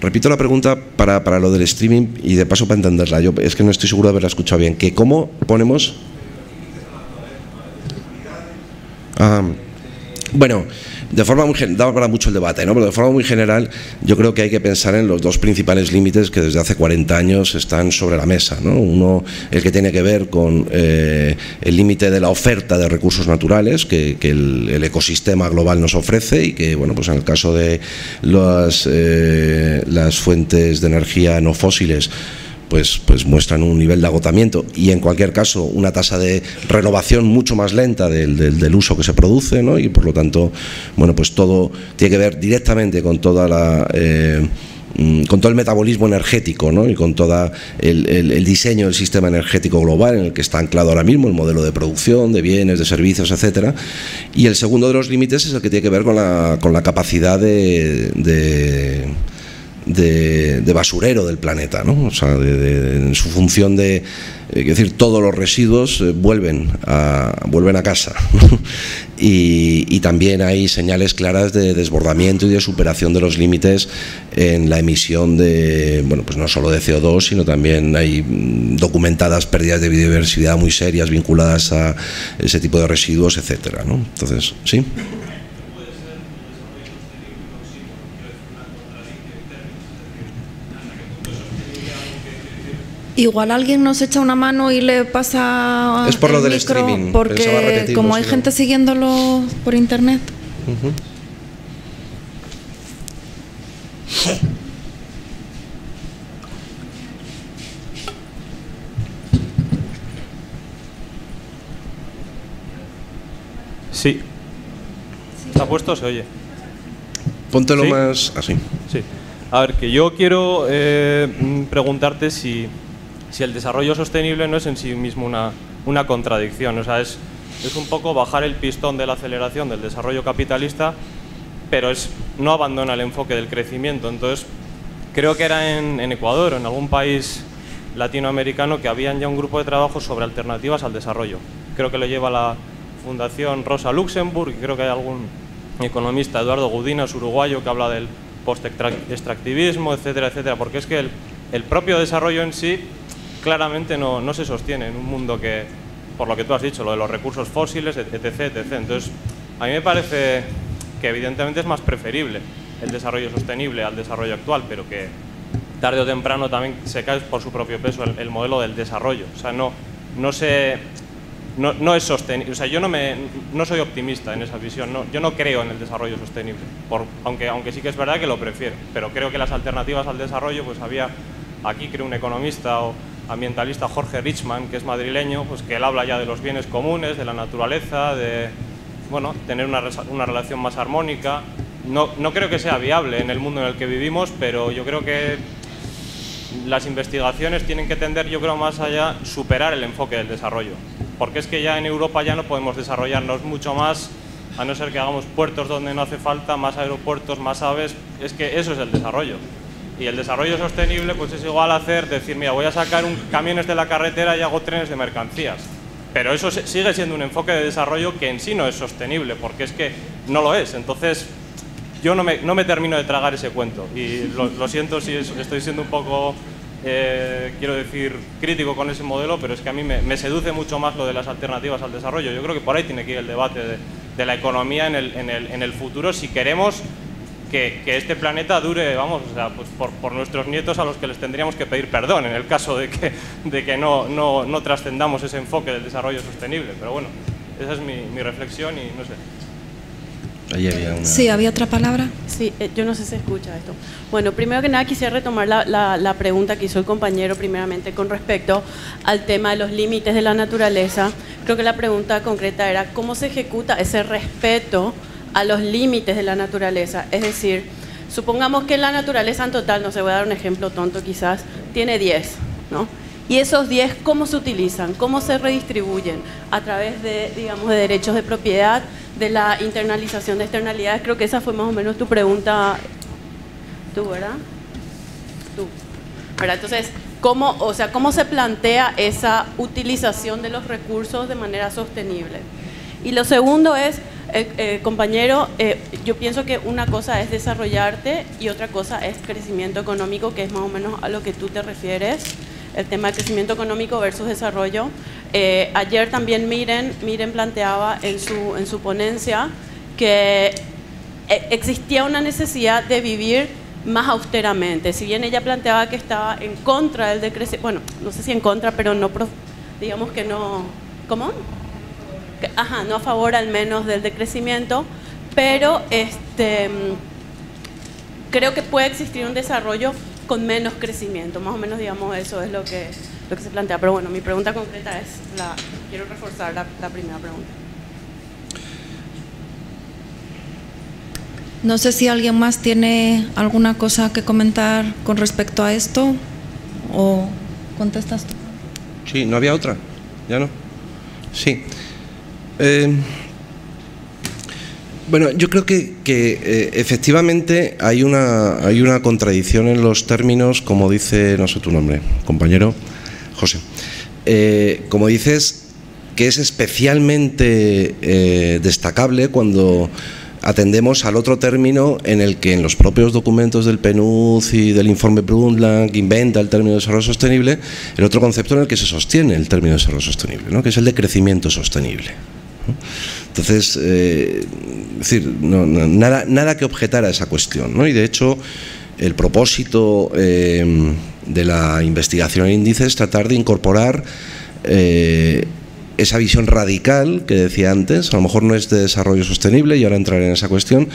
Repito la pregunta para lo del streaming y de paso para entenderla. Yo es que no estoy seguro de haberla escuchado bien. ¿Que cómo ponemos? Bueno, de forma muy general, da para mucho el debate, ¿no?, pero de forma muy general yo creo que hay que pensar en los dos principales límites que desde hace 40 años están sobre la mesa, ¿no? Uno, el que tiene que ver con el límite de la oferta de recursos naturales que el ecosistema global nos ofrece, y que, bueno, pues en el caso de las fuentes de energía no fósiles pues muestran un nivel de agotamiento y en cualquier caso una tasa de renovación mucho más lenta del uso que se produce, ¿no? Y por lo tanto, bueno, pues todo tiene que ver directamente con toda con todo el metabolismo energético, ¿no?, y con todo el diseño del sistema energético global en el que está anclado ahora mismo el modelo de producción, de bienes, de servicios, etcétera. Y el segundo de los límites es el que tiene que ver con la capacidad de basurero del planeta, ¿no? O sea, en su función de, es decir, todos los residuos vuelven a casa, ¿no? Y también hay señales claras de desbordamiento y de superación de los límites en la emisión de, bueno, pues no solo de CO2, sino también hay documentadas pérdidas de biodiversidad muy serias vinculadas a ese tipo de residuos, etcétera, ¿no? Entonces, ¿sí? Igual alguien nos echa una mano y le pasa es por lo del micro, streaming, porque como hay gente siguiéndolo por internet. Sí. ¿Está puesto? ¿Se oye? Póntelo ¿Sí? más así. Sí. A ver, que yo quiero preguntarte si el desarrollo sostenible no es en sí mismo una contradicción. O sea, es un poco bajar el pistón de la aceleración del desarrollo capitalista, pero no abandona el enfoque del crecimiento. Entonces, creo que era en Ecuador o en algún país latinoamericano que habían ya un grupo de trabajo sobre alternativas al desarrollo. Creo que lo lleva la Fundación Rosa Luxemburg, y creo que hay algún economista, Eduardo Gudinas, uruguayo, que habla del post-extractivismo, etcétera, etcétera, porque es que el propio desarrollo en sí claramente no se sostiene en un mundo que, por lo que tú has dicho, lo de los recursos fósiles, etc, etc. Entonces, a mí me parece que evidentemente es más preferible el desarrollo sostenible al desarrollo actual, pero que tarde o temprano también se cae por su propio peso el modelo del desarrollo. O sea, no es sostenible. O sea, yo no soy optimista en esa visión. Yo no creo en el desarrollo sostenible, aunque sí que es verdad que lo prefiero, pero creo que las alternativas al desarrollo, pues había aquí, creo, un economista o ambientalista, Jorge Richman, que es madrileño, pues que él habla ya de los bienes comunes, de la naturaleza, de, bueno, tener una relación más armónica. No creo que sea viable en el mundo en el que vivimos, pero yo creo que las investigaciones tienen que tender, yo creo, más allá, superar el enfoque del desarrollo. Porque es que ya en Europa ya no podemos desarrollarnos mucho más, a no ser que hagamos puertos donde no hace falta, más aeropuertos, más aves. Es que eso es el desarrollo. Y el desarrollo sostenible pues es igual a decir, mira, voy a sacar camiones de la carretera y hago trenes de mercancías. Pero eso sigue siendo un enfoque de desarrollo que en sí no es sostenible, porque es que no lo es. Entonces, yo no me termino de tragar ese cuento. Y lo siento si estoy siendo un poco quiero decir, crítico con ese modelo, pero es que a mí me seduce mucho más lo de las alternativas al desarrollo. Yo creo que por ahí tiene que ir el debate de la economía en el futuro, si queremos que este planeta dure, vamos, o sea, pues por nuestros nietos, a los que les tendríamos que pedir perdón en el caso de que no trascendamos ese enfoque del desarrollo sostenible. Pero bueno, esa es mi reflexión y no sé. Ahí había una... Sí, ¿había otra palabra? Sí, yo no sé si se escucha esto. Bueno, primero que nada quisiera retomar la pregunta que hizo el compañero primeramente con respecto al tema de los límites de la naturaleza. Creo que la pregunta concreta era cómo se ejecuta ese respeto a los límites de la naturaleza. Es decir, supongamos que la naturaleza en total, no sé, voy a dar un ejemplo tonto quizás, tiene 10, ¿no? Y esos 10, ¿cómo se utilizan? ¿Cómo se redistribuyen? A través de, digamos, de derechos de propiedad, de la internalización de externalidades. Creo que esa fue más o menos tu pregunta. ¿Tú, verdad? Tú. ¿Verdad? Entonces, ¿cómo se plantea esa utilización de los recursos de manera sostenible? Y lo segundo es, compañero, yo pienso que una cosa es desarrollarte y otra cosa es crecimiento económico, que es más o menos a lo que tú te refieres. El tema de crecimiento económico versus desarrollo. Ayer también Miren planteaba en su ponencia que existía una necesidad de vivir más austeramente. Si bien ella planteaba que estaba en contra del decrecimiento, bueno, no sé si en contra, pero no, digamos que no, ¿cómo? No a favor al menos del decrecimiento, pero creo que puede existir un desarrollo con menos crecimiento, más o menos, digamos, eso es lo que se plantea. Pero bueno, mi pregunta concreta es, quiero reforzar la primera pregunta. No sé si alguien más tiene alguna cosa que comentar con respecto a esto o contestas tú. Sí, ¿no había otra? ¿Ya no? Sí. Bueno, yo creo que efectivamente hay una contradicción en los términos, como dice, no sé tu nombre, compañero, José, como dices, que es especialmente destacable cuando atendemos al otro término en el que en los propios documentos del PNUD y del informe Brundtland inventa el término de desarrollo sostenible, el otro concepto en el que se sostiene el término de desarrollo sostenible, ¿no? Que es el de crecimiento sostenible. Entonces, es decir, nada que objetar a esa cuestión, ¿no? Y de hecho, el propósito de la investigación en índice es tratar de incorporar esa visión radical que decía antes, a lo mejor no es de desarrollo sostenible, y ahora entraré en esa cuestión,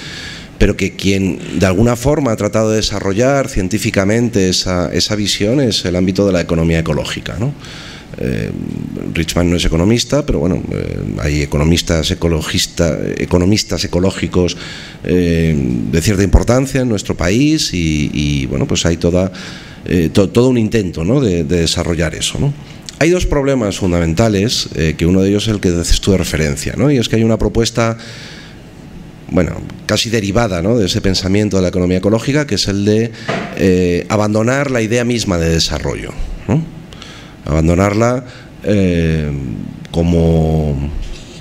pero que quien de alguna forma ha tratado de desarrollar científicamente esa visión es el ámbito de la economía ecológica, ¿no? Richman no es economista, pero bueno, hay economistas ecológicos de cierta importancia en nuestro país y bueno, pues hay todo un intento, ¿no?, de desarrollar eso, ¿no? Hay dos problemas fundamentales, que uno de ellos es el que haces tú de referencia, ¿no? Y es que hay una propuesta, bueno, casi derivada, ¿no?, de ese pensamiento de la economía ecológica, que es el de abandonar la idea misma de desarrollo, ¿no? Abandonarla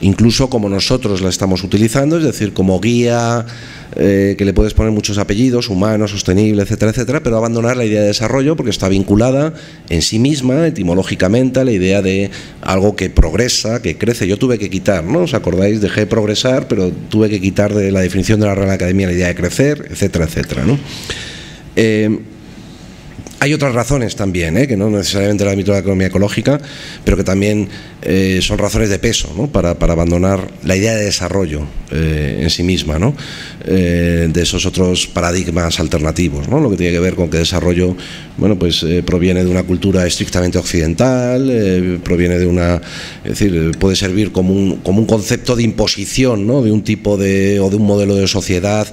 incluso como nosotros la estamos utilizando, es decir, como guía que le puedes poner muchos apellidos, humano, sostenible, etcétera, etcétera, pero abandonar la idea de desarrollo porque está vinculada en sí misma, etimológicamente, a la idea de algo que progresa, que crece. Yo tuve que quitar, ¿no? ¿Os acordáis? Dejé de progresar, pero tuve que quitar de la definición de la Real Academia la idea de crecer, etcétera, etcétera, ¿no? Hay otras razones también, que no necesariamente en el ámbito de la economía ecológica, pero que también son razones de peso, ¿no?, para abandonar la idea de desarrollo en sí misma, ¿no?, de esos otros paradigmas alternativos, ¿no? Lo que tiene que ver con que desarrollo, bueno, pues proviene de una cultura estrictamente occidental, proviene de es decir, puede servir como un concepto de imposición, ¿no?, de un tipo o de un modelo de sociedad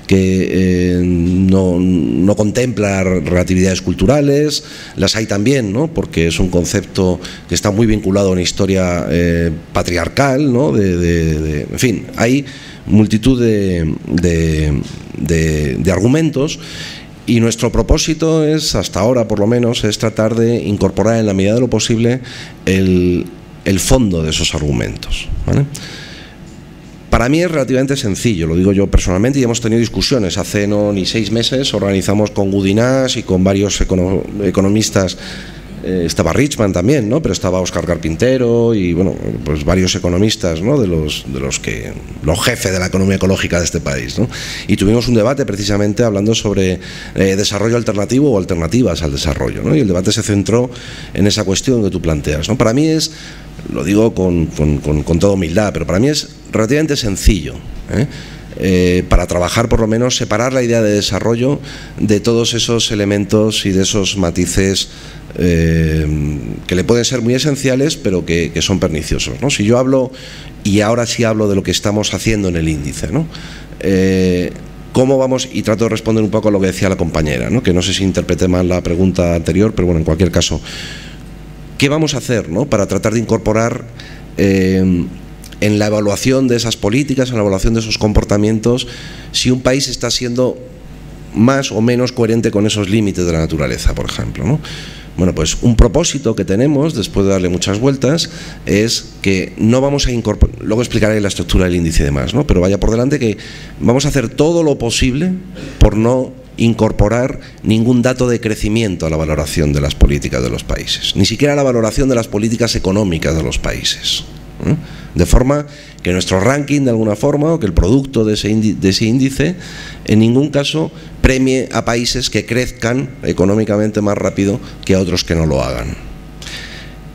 que no contempla relatividades culturales. Las hay también, ¿no?, porque es un concepto que está muy vinculado a una historia patriarcal, ¿no?, en fin, hay multitud de argumentos, y nuestro propósito es, hasta ahora por lo menos, es tratar de incorporar en la medida de lo posible el fondo de esos argumentos, ¿vale? Para mí es relativamente sencillo, lo digo yo personalmente, y hemos tenido discusiones. Hace no ni 6 meses organizamos con Gudinás y con varios economistas, estaba Richman también, ¿no? Pero estaba Óscar Carpintero y bueno, pues varios economistas, ¿no? de los jefes de la economía ecológica de este país, ¿no? Y tuvimos un debate precisamente hablando sobre desarrollo alternativo o alternativas al desarrollo, ¿no? Y el debate se centró en esa cuestión que tú planteas, ¿no? Para mí es, lo digo con toda humildad, pero para mí es relativamente sencillo, para trabajar, por lo menos, separar la idea de desarrollo de todos esos elementos y de esos matices que le pueden ser muy esenciales, pero que son perniciosos, ¿no? Si yo hablo, y ahora sí hablo de lo que estamos haciendo en el índice, ¿no? ¿Cómo vamos? Y trato de responder un poco a lo que decía la compañera, ¿no? Que no sé si interpreté mal la pregunta anterior, pero bueno, en cualquier caso, ¿qué vamos a hacer, ¿no? Para tratar de incorporar en la evaluación de esas políticas, en la evaluación de esos comportamientos, si un país está siendo más o menos coherente con esos límites de la naturaleza, por ejemplo, ¿no? Bueno, pues un propósito que tenemos, después de darle muchas vueltas, es que no vamos a incorporar, luego explicaré la estructura del índice y demás, ¿no? Pero vaya por delante que vamos a hacer todo lo posible por no incorporar ningún dato de crecimiento a la valoración de las políticas de los países, ni siquiera a la valoración de las políticas económicas de los países, ¿eh? De forma que nuestro ranking, de alguna forma, o que el producto de ese índice, en ningún caso premie a países que crezcan económicamente más rápido que a otros que no lo hagan.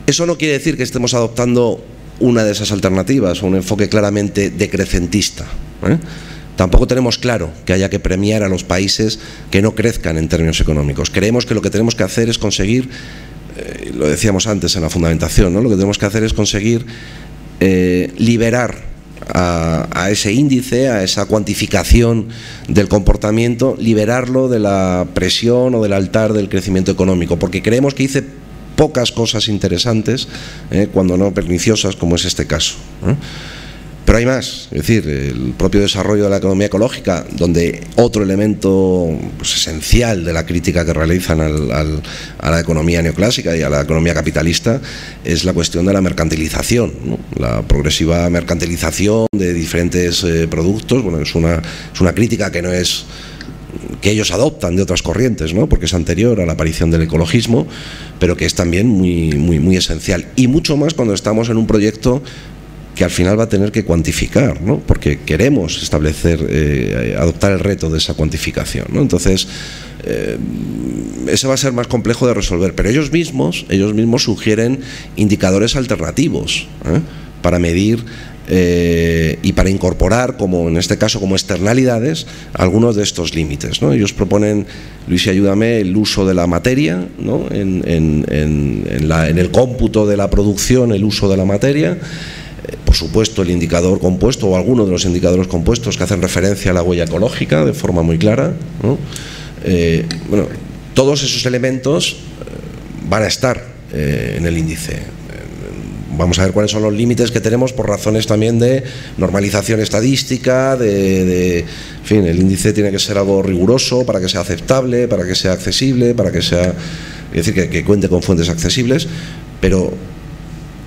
Eso no quiere decir que estemos adoptando una de esas alternativas o un enfoque claramente decrecentista, ¿eh? Tampoco tenemos claro que haya que premiar a los países que no crezcan en términos económicos. Creemos que lo que tenemos que hacer es conseguir, lo decíamos antes en la fundamentación, ¿no? Lo que tenemos que hacer es conseguir liberar a ese índice, a esa cuantificación del comportamiento, liberarlo de la presión o del altar del crecimiento económico, porque creemos que hice pocas cosas interesantes, cuando no perniciosas, como es este caso, ¿eh? Pero hay más, es decir, el propio desarrollo de la economía ecológica, donde otro elemento, pues, esencial de la crítica que realizan a la economía neoclásica y a la economía capitalista es la cuestión de la mercantilización, ¿no? La progresiva mercantilización de diferentes productos. Bueno, es una crítica que no es que ellos adoptan de otras corrientes, ¿no? Porque es anterior a la aparición del ecologismo, pero que es también muy esencial, y mucho más cuando estamos en un proyecto que al final va a tener que cuantificar, ¿no? Porque queremos establecer, adoptar el reto de esa cuantificación, ¿no? Entonces, ese va a ser más complejo de resolver, pero ellos mismos sugieren indicadores alternativos, para medir y para incorporar, como en este caso como externalidades, algunos de estos límites, ¿no? Ellos proponen, Luis, ayúdame, el uso de la materia, ¿no? En el cómputo de la producción, el uso de la materia. Por supuesto, el indicador compuesto o alguno de los indicadores compuestos que hacen referencia a la huella ecológica de forma muy clara, ¿no? Bueno, todos esos elementos van a estar en el índice. Vamos a ver cuáles son los límites que tenemos por razones también de normalización estadística, en fin, el índice tiene que ser algo riguroso para que sea aceptable, para que sea accesible, para que sea, es decir, que cuente con fuentes accesibles, pero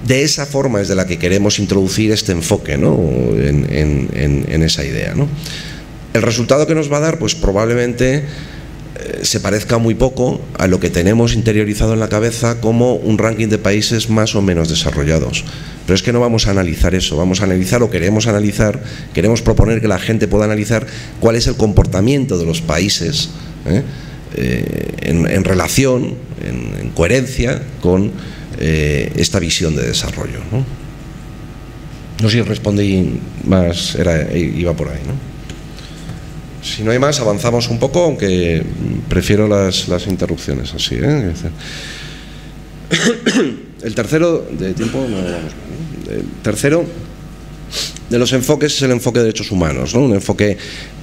de esa forma es de la que queremos introducir este enfoque, ¿no? en esa idea, ¿no? El resultado que nos va a dar, pues probablemente se parezca muy poco a lo que tenemos interiorizado en la cabeza como un ranking de países más o menos desarrollados. Pero es que no vamos a analizar eso, vamos a analizar o queremos analizar, queremos proponer que la gente pueda analizar cuál es el comportamiento de los países, en relación, en coherencia con esta visión de desarrollo, ¿no? No sé si respondí más, iba por ahí, ¿no? Si no hay más, avanzamos un poco, aunque prefiero las interrupciones así, ¿eh? El tercero, de tiempo no vamos bien, ¿no? El tercero de los enfoques es el enfoque de derechos humanos, ¿no? Un enfoque,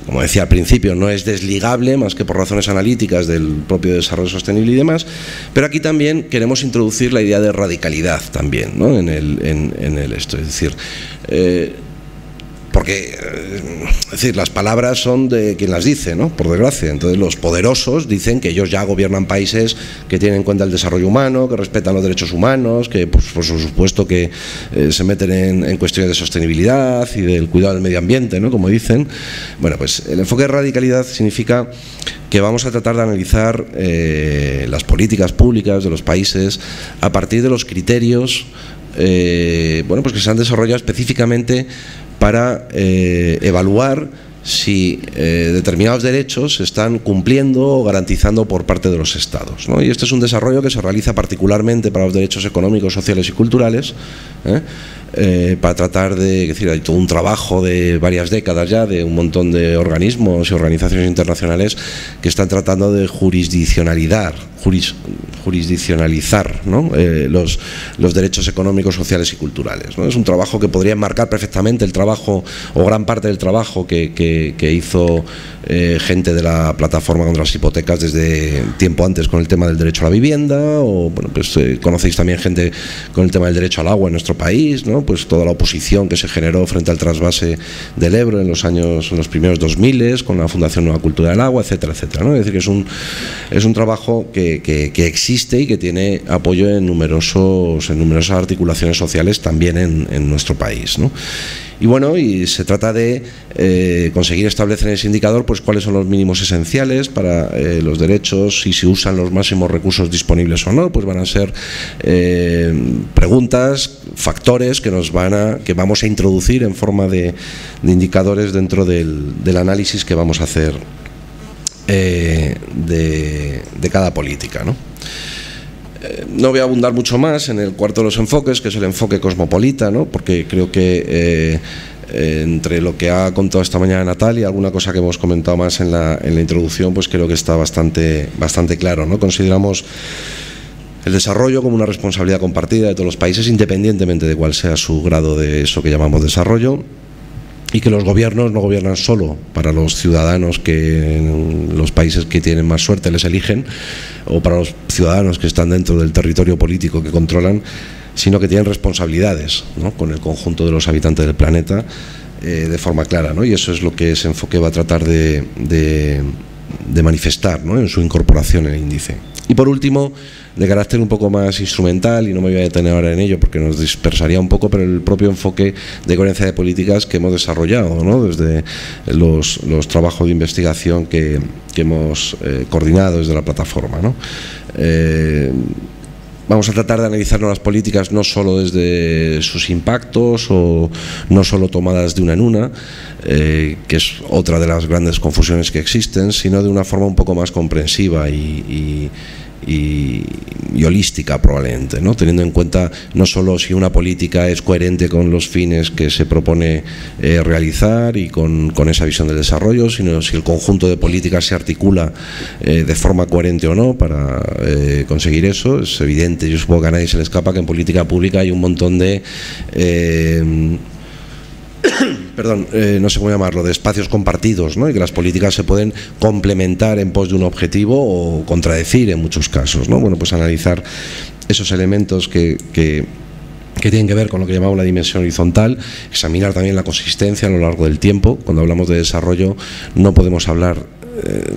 como decía al principio, no es desligable más que por razones analíticas del propio desarrollo sostenible y demás, pero aquí también queremos introducir la idea de radicalidad también, ¿no? en el esto, es decir, porque es decir, las palabras son de quien las dice, ¿no? Por desgracia. Entonces los poderosos dicen que ellos ya gobiernan países que tienen en cuenta el desarrollo humano, que respetan los derechos humanos, que pues, por supuesto que se meten en cuestiones de sostenibilidad y del cuidado del medio ambiente, ¿no? Como dicen. Bueno, pues el enfoque de radicalidad significa que vamos a tratar de analizar las políticas públicas de los países a partir de los criterios bueno, pues que se han desarrollado específicamente para evaluar si determinados derechos se están cumpliendo o garantizando por parte de los Estados, ¿no? Y este es un desarrollo que se realiza particularmente para los derechos económicos, sociales y culturales, para tratar de, es decir, hay todo un trabajo de varias décadas ya de un montón de organismos y organizaciones internacionales que están tratando de jurisdiccionalizar, ¿no? los derechos económicos, sociales y culturales, ¿no? Es un trabajo que podría enmarcar perfectamente el trabajo o gran parte del trabajo que hizo gente de la plataforma contra las hipotecas desde tiempo antes con el tema del derecho a la vivienda, o bueno, pues conocéis también gente con el tema del derecho al agua en nuestro país, ¿no? Pues toda la oposición que se generó frente al trasvase del Ebro en los primeros 2000 con la Fundación Nueva Cultura del Agua, etcétera, etcétera, ¿no? Es decir, que es un trabajo que existe y que tiene apoyo en numerosas articulaciones sociales también en nuestro país, ¿no? Y bueno, y se trata de conseguir establecer en ese indicador pues cuáles son los mínimos esenciales para los derechos y si usan los máximos recursos disponibles o no. Pues van a ser preguntas, factores que vamos a introducir en forma de indicadores dentro del análisis que vamos a hacer de cada política, ¿no? No voy a abundar mucho más en el cuarto de los enfoques, que es el enfoque cosmopolita, ¿no? Porque creo que entre lo que ha contado esta mañana Natalia, alguna cosa que hemos comentado más en la introducción, pues creo que está bastante claro, ¿no? Consideramos el desarrollo como una responsabilidad compartida de todos los países, independientemente de cuál sea su grado de eso que llamamos desarrollo, y que los gobiernos no gobiernan solo para los ciudadanos que en los países que tienen más suerte les eligen, o para los ciudadanos que están dentro del territorio político que controlan, sino que tienen responsabilidades, ¿no? Con el conjunto de los habitantes del planeta de forma clara, ¿no? Y eso es lo que ese enfoque va a tratar de manifestar, ¿no? En su incorporación en el índice. Y por último, de carácter un poco más instrumental, y no me voy a detener ahora en ello porque nos dispersaría un poco, pero el propio enfoque de coherencia de políticas que hemos desarrollado, ¿no? Desde los trabajos de investigación que hemos coordinado desde la plataforma, ¿no? Vamos a tratar de analizar nuevas políticas no solo desde sus impactos o no solo tomadas de una en una, que es otra de las grandes confusiones que existen, sino de una forma un poco más comprensiva y holística probablemente, ¿no? Teniendo en cuenta no solo si una política es coherente con los fines que se propone realizar y con esa visión del desarrollo, sino si el conjunto de políticas se articula de forma coherente o no para conseguir eso. Es evidente, yo supongo que a nadie se le escapa que en política pública hay un montón de no sé cómo llamarlo, de espacios compartidos, ¿no? Y que las políticas se pueden complementar en pos de un objetivo o contradecir en muchos casos, ¿no? Bueno, pues analizar esos elementos que tienen que ver con lo que llamamos la dimensión horizontal, examinar también la consistencia a lo largo del tiempo. Cuando hablamos de desarrollo no podemos hablar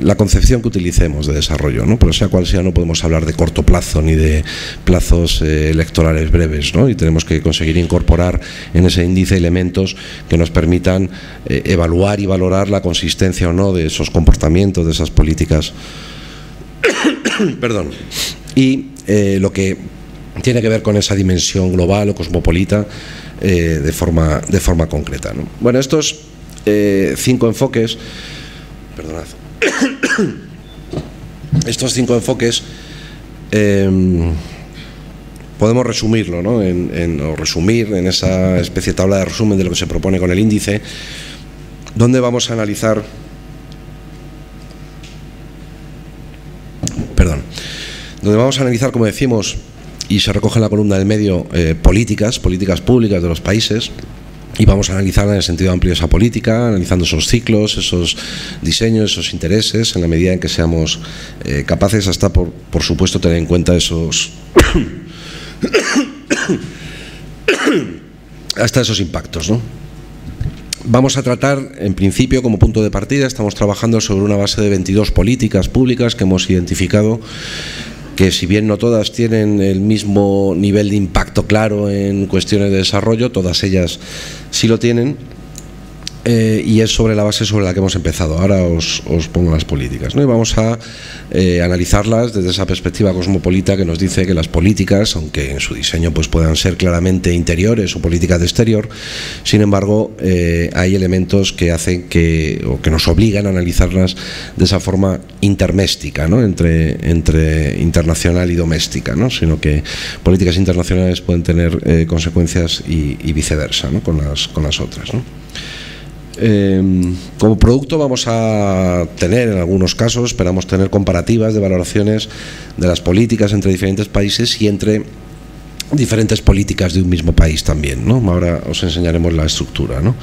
la concepción que utilicemos de desarrollo, ¿no? Pero sea cual sea, no podemos hablar de corto plazo ni de plazos electorales breves, ¿no? Y tenemos que conseguir incorporar en ese índice elementos que nos permitan evaluar y valorar la consistencia o no de esos comportamientos, de esas políticas perdón, y lo que tiene que ver con esa dimensión global o cosmopolita de forma concreta, ¿no? Bueno, estos 5 enfoques, perdonad, estos 5 enfoques podemos resumirlo, ¿no? O resumir en esa especie de tabla de resumen de lo que se propone con el índice, donde vamos a analizar, como decimos, y se recoge en la columna del medio, políticas públicas de los países. Y vamos a analizar en el sentido amplio esa política, analizando esos ciclos, esos diseños, esos intereses, en la medida en que seamos capaces, hasta por supuesto tener en cuenta esos hasta esos impactos, ¿no? Vamos a tratar, en principio, como punto de partida, estamos trabajando sobre una base de 22 políticas públicas que hemos identificado, que si bien no todas tienen el mismo nivel de impacto claro en cuestiones de desarrollo, todas ellas sí lo tienen. Y es sobre la base sobre la que hemos empezado. Ahora os pongo las políticas, ¿no? Y vamos a analizarlas desde esa perspectiva cosmopolita que nos dice que las políticas, aunque en su diseño pues puedan ser claramente interiores o políticas de exterior, sin embargo hay elementos que hacen o que nos obligan a analizarlas de esa forma interméstica, ¿no? entre internacional y doméstica, ¿no? Sino que políticas internacionales pueden tener consecuencias y viceversa, ¿no? con las otras, ¿no? Como producto vamos a tener, en algunos casos, esperamos tener comparativas de valoraciones de las políticas entre diferentes países y entre diferentes políticas de un mismo país también, ¿no? Ahora os enseñaremos la estructura, ¿no?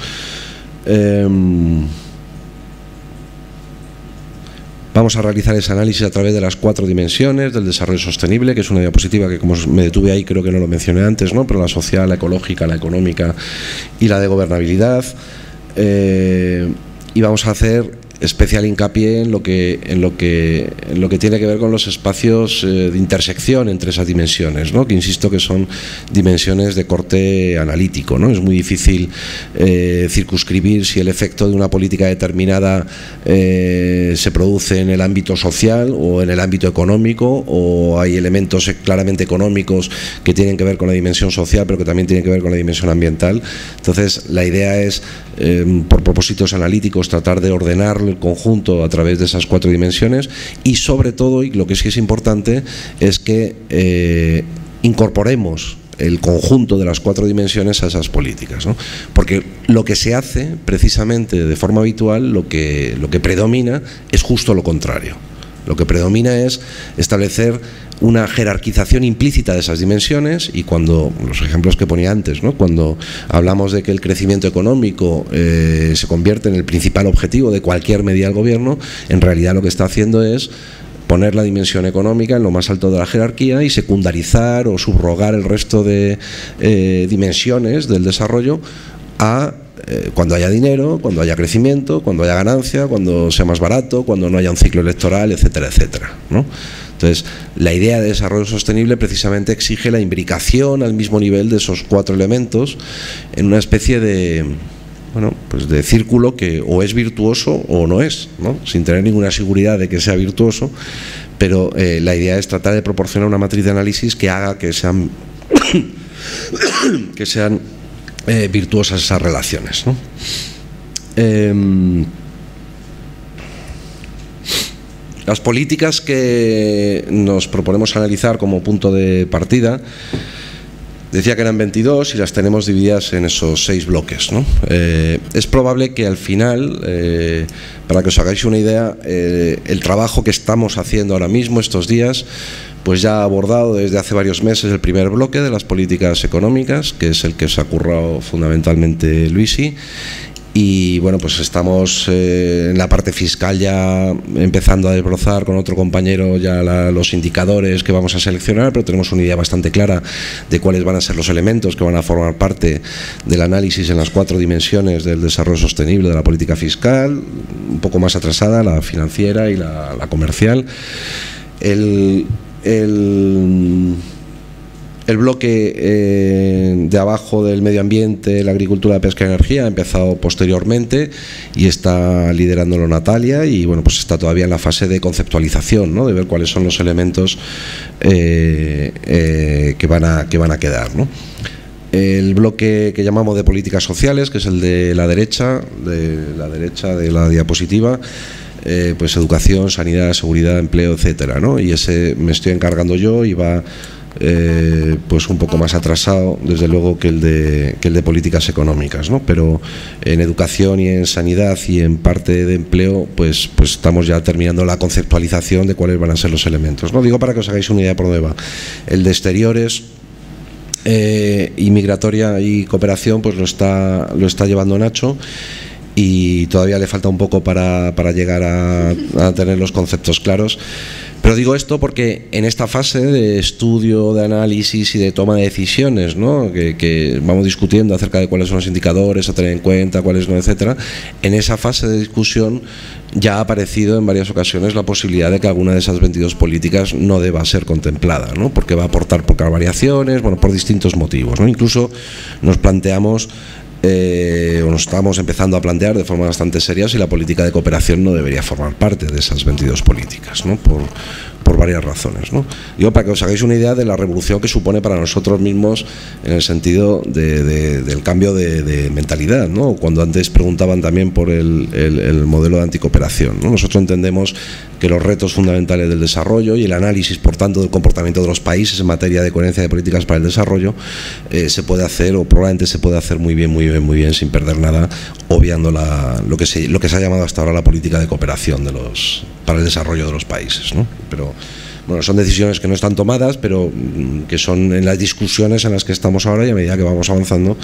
Vamos a realizar ese análisis a través de las 4 dimensiones del desarrollo sostenible, que es una diapositiva que, como me detuve ahí, creo que no lo mencioné antes, ¿no? Pero la social, la ecológica, la económica y la de gobernabilidad. Y vamos a hacer especial hincapié en lo que tiene que ver con los espacios de intersección entre esas dimensiones, ¿no? Que insisto que son dimensiones de corte analítico, ¿no? Es muy difícil circunscribir si el efecto de una política determinada se produce en el ámbito social o en el ámbito económico, o hay elementos claramente económicos que tienen que ver con la dimensión social pero que también tienen que ver con la dimensión ambiental. Entonces la idea es, por propósitos analíticos, tratar de ordenar el conjunto a través de esas 4 dimensiones y, sobre todo, y lo que sí es importante, es que incorporemos el conjunto de las 4 dimensiones a esas políticas, ¿no? Porque lo que se hace precisamente de forma habitual, lo que predomina es justo lo contrario. Lo que predomina es establecer una jerarquización implícita de esas dimensiones, y cuando, los ejemplos que ponía antes, ¿no? Cuando hablamos de que el crecimiento económico se convierte en el principal objetivo de cualquier medida del gobierno, en realidad lo que está haciendo es poner la dimensión económica en lo más alto de la jerarquía y secundarizar o subrogar el resto de dimensiones del desarrollo a cuando haya dinero, cuando haya crecimiento, cuando haya ganancia, cuando sea más barato, cuando no haya un ciclo electoral, etcétera, etcétera, ¿no? Entonces, la idea de desarrollo sostenible precisamente exige la imbricación al mismo nivel de esos 4 elementos en una especie de, bueno, pues de círculo que o es virtuoso o no es, ¿no? Sin tener ninguna seguridad de que sea virtuoso, pero la idea es tratar de proporcionar una matriz de análisis que haga que sean virtuosas esas relaciones, ¿no? Las políticas que nos proponemos analizar como punto de partida, decía que eran 22 y las tenemos divididas en esos 6 bloques, ¿no? Es probable que al final, para que os hagáis una idea, el trabajo que estamos haciendo ahora mismo, estos días, pues ya ha abordado desde hace varios meses el primer bloque de las políticas económicas, que es el que se ha currado fundamentalmente Luisi. Y bueno, pues estamos en la parte fiscal ya empezando a desbrozar con otro compañero ya los indicadores que vamos a seleccionar, pero tenemos una idea bastante clara de cuáles van a ser los elementos que van a formar parte del análisis en las 4 dimensiones del desarrollo sostenible de la política fiscal, un poco más atrasada, la financiera y la comercial. El bloque de abajo del medio ambiente, la agricultura, la pesca y la energía ha empezado posteriormente y está liderándolo Natalia, y bueno, pues está todavía en la fase de conceptualización, ¿no? De ver cuáles son los elementos que van a quedar, ¿no? El bloque que llamamos de políticas sociales, que es el de la derecha de la diapositiva, pues educación, sanidad, seguridad, empleo, etcétera, ¿no? Y ese me estoy encargando yo y va pues un poco más atrasado, desde luego, que el de políticas económicas, ¿no? Pero en educación y en sanidad y en parte de empleo, pues estamos ya terminando la conceptualización de cuáles van a ser los elementos, ¿no? Digo para que os hagáis una idea por dónde va. El de exteriores y migratoria y cooperación, pues lo está llevando Nacho, y todavía le falta un poco para llegar a tener los conceptos claros. Pero digo esto porque en esta fase de estudio, de análisis y de toma de decisiones, ¿no?, que vamos discutiendo acerca de cuáles son los indicadores a tener en cuenta, cuáles no, etcétera, en esa fase de discusión ya ha aparecido en varias ocasiones la posibilidad de que alguna de esas 22 políticas no deba ser contemplada, ¿no?, porque va a aportar pocas variaciones, bueno, por distintos motivos, ¿no? Incluso nos planteamos o nos estamos empezando a plantear de forma bastante seria si la política de cooperación no debería formar parte de esas 22 políticas, ¿no?, por varias razones, ¿no? Yo, para que os hagáis una idea de la revolución que supone para nosotros mismos en el sentido del cambio de mentalidad, ¿no? Cuando antes preguntaban también por el modelo de anticooperación, ¿no? Nosotros entendemos que los retos fundamentales del desarrollo y el análisis, por tanto, del comportamiento de los países en materia de coherencia de políticas para el desarrollo se puede hacer, o probablemente se puede hacer muy bien, sin perder nada, obviando lo que se ha llamado hasta ahora la política de cooperación para el desarrollo de los países, ¿no? Pero bueno, son decisiones que no están tomadas, pero que son en las discusiones en las que estamos ahora, y a medida que vamos avanzando,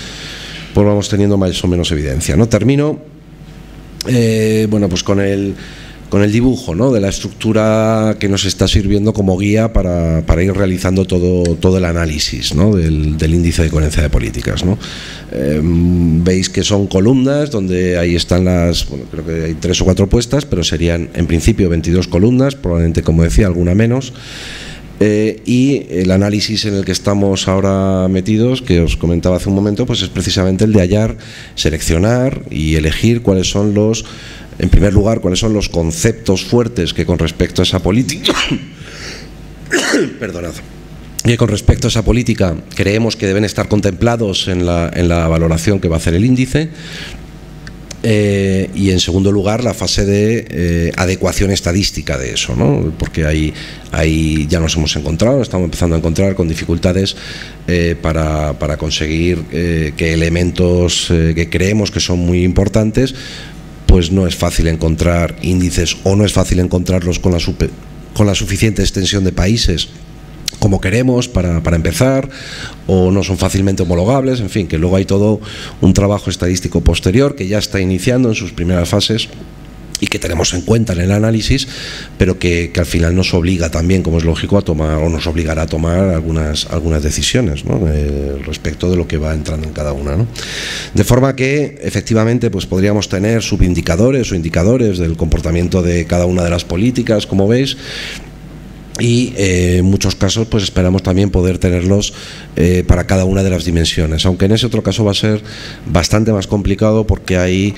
pues vamos teniendo más o menos evidencia, ¿no? Termino bueno, pues con el dibujo, ¿no?, de la estructura que nos está sirviendo como guía para ir realizando todo el análisis, ¿no?, del índice de coherencia de políticas, ¿no? Veis que son columnas donde ahí están bueno, creo que hay 3 o 4 puestas, pero serían en principio 22 columnas, probablemente, como decía, alguna menos. Y el análisis en el que estamos ahora metidos, que os comentaba hace un momento, pues es precisamente el de hallar, seleccionar y elegir cuáles son en primer lugar, cuáles son los conceptos fuertes que con respecto a esa política perdonad, que con respecto a esa política creemos que deben estar contemplados en la valoración que va a hacer el índice. Y en segundo lugar, la fase de adecuación estadística de eso, ¿no? Porque ahí ya nos hemos encontrado, estamos empezando a encontrar con dificultades para conseguir que elementos que creemos que son muy importantes, pues no es fácil encontrar índices, o no es fácil encontrarlos con la suficiente extensión de países como queremos para empezar, o no son fácilmente homologables, en fin, que luego hay todo un trabajo estadístico posterior que ya está iniciando en sus primeras fases y que tenemos en cuenta en el análisis, pero que al final nos obliga también, como es lógico, a tomar, o nos obligará a tomar algunas decisiones, ¿no?, respecto de lo que va entrando en cada una, ¿no? De forma que, efectivamente, pues podríamos tener subindicadores o indicadores del comportamiento de cada una de las políticas, como veis, y en muchos casos pues esperamos también poder tenerlos para cada una de las dimensiones, aunque en ese otro caso va a ser bastante más complicado, porque hay,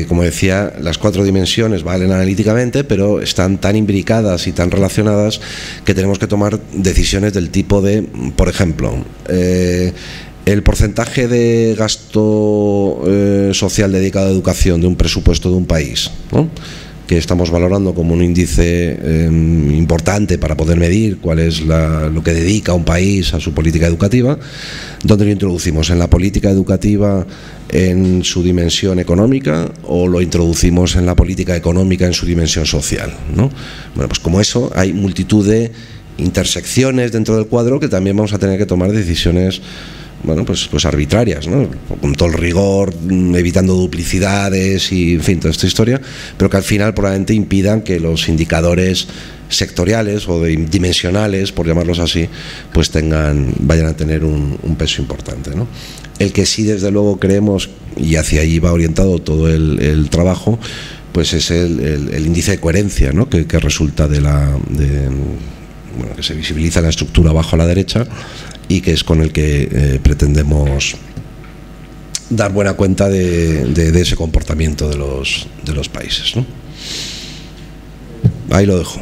como decía, las 4 dimensiones valen analíticamente, pero están tan imbricadas y tan relacionadas que tenemos que tomar decisiones del tipo de, por ejemplo, el porcentaje de gasto social dedicado a educación de un presupuesto de un país, ¿no?, que estamos valorando como un índice importante para poder medir cuál es lo que dedica un país a su política educativa. ¿Dónde lo introducimos? ¿En la política educativa en su dimensión económica, o lo introducimos en la política económica en su dimensión social, ¿no? Bueno, pues como eso hay multitud de intersecciones dentro del cuadro que también vamos a tener que tomar decisiones, bueno, pues arbitrarias, ¿no?, con todo el rigor, evitando duplicidades y, en fin, toda esta historia, pero que al final probablemente impidan que los indicadores sectoriales o dimensionales, por llamarlos así, pues vayan a tener un peso importante, ¿no? El que sí, desde luego, creemos, y hacia allí va orientado todo el trabajo, pues es el índice de coherencia, ¿no?, que resulta que se visibiliza en la estructura abajo a la derecha, y que es con el que pretendemos dar buena cuenta de ese comportamiento de los países, ¿no? Ahí lo dejo.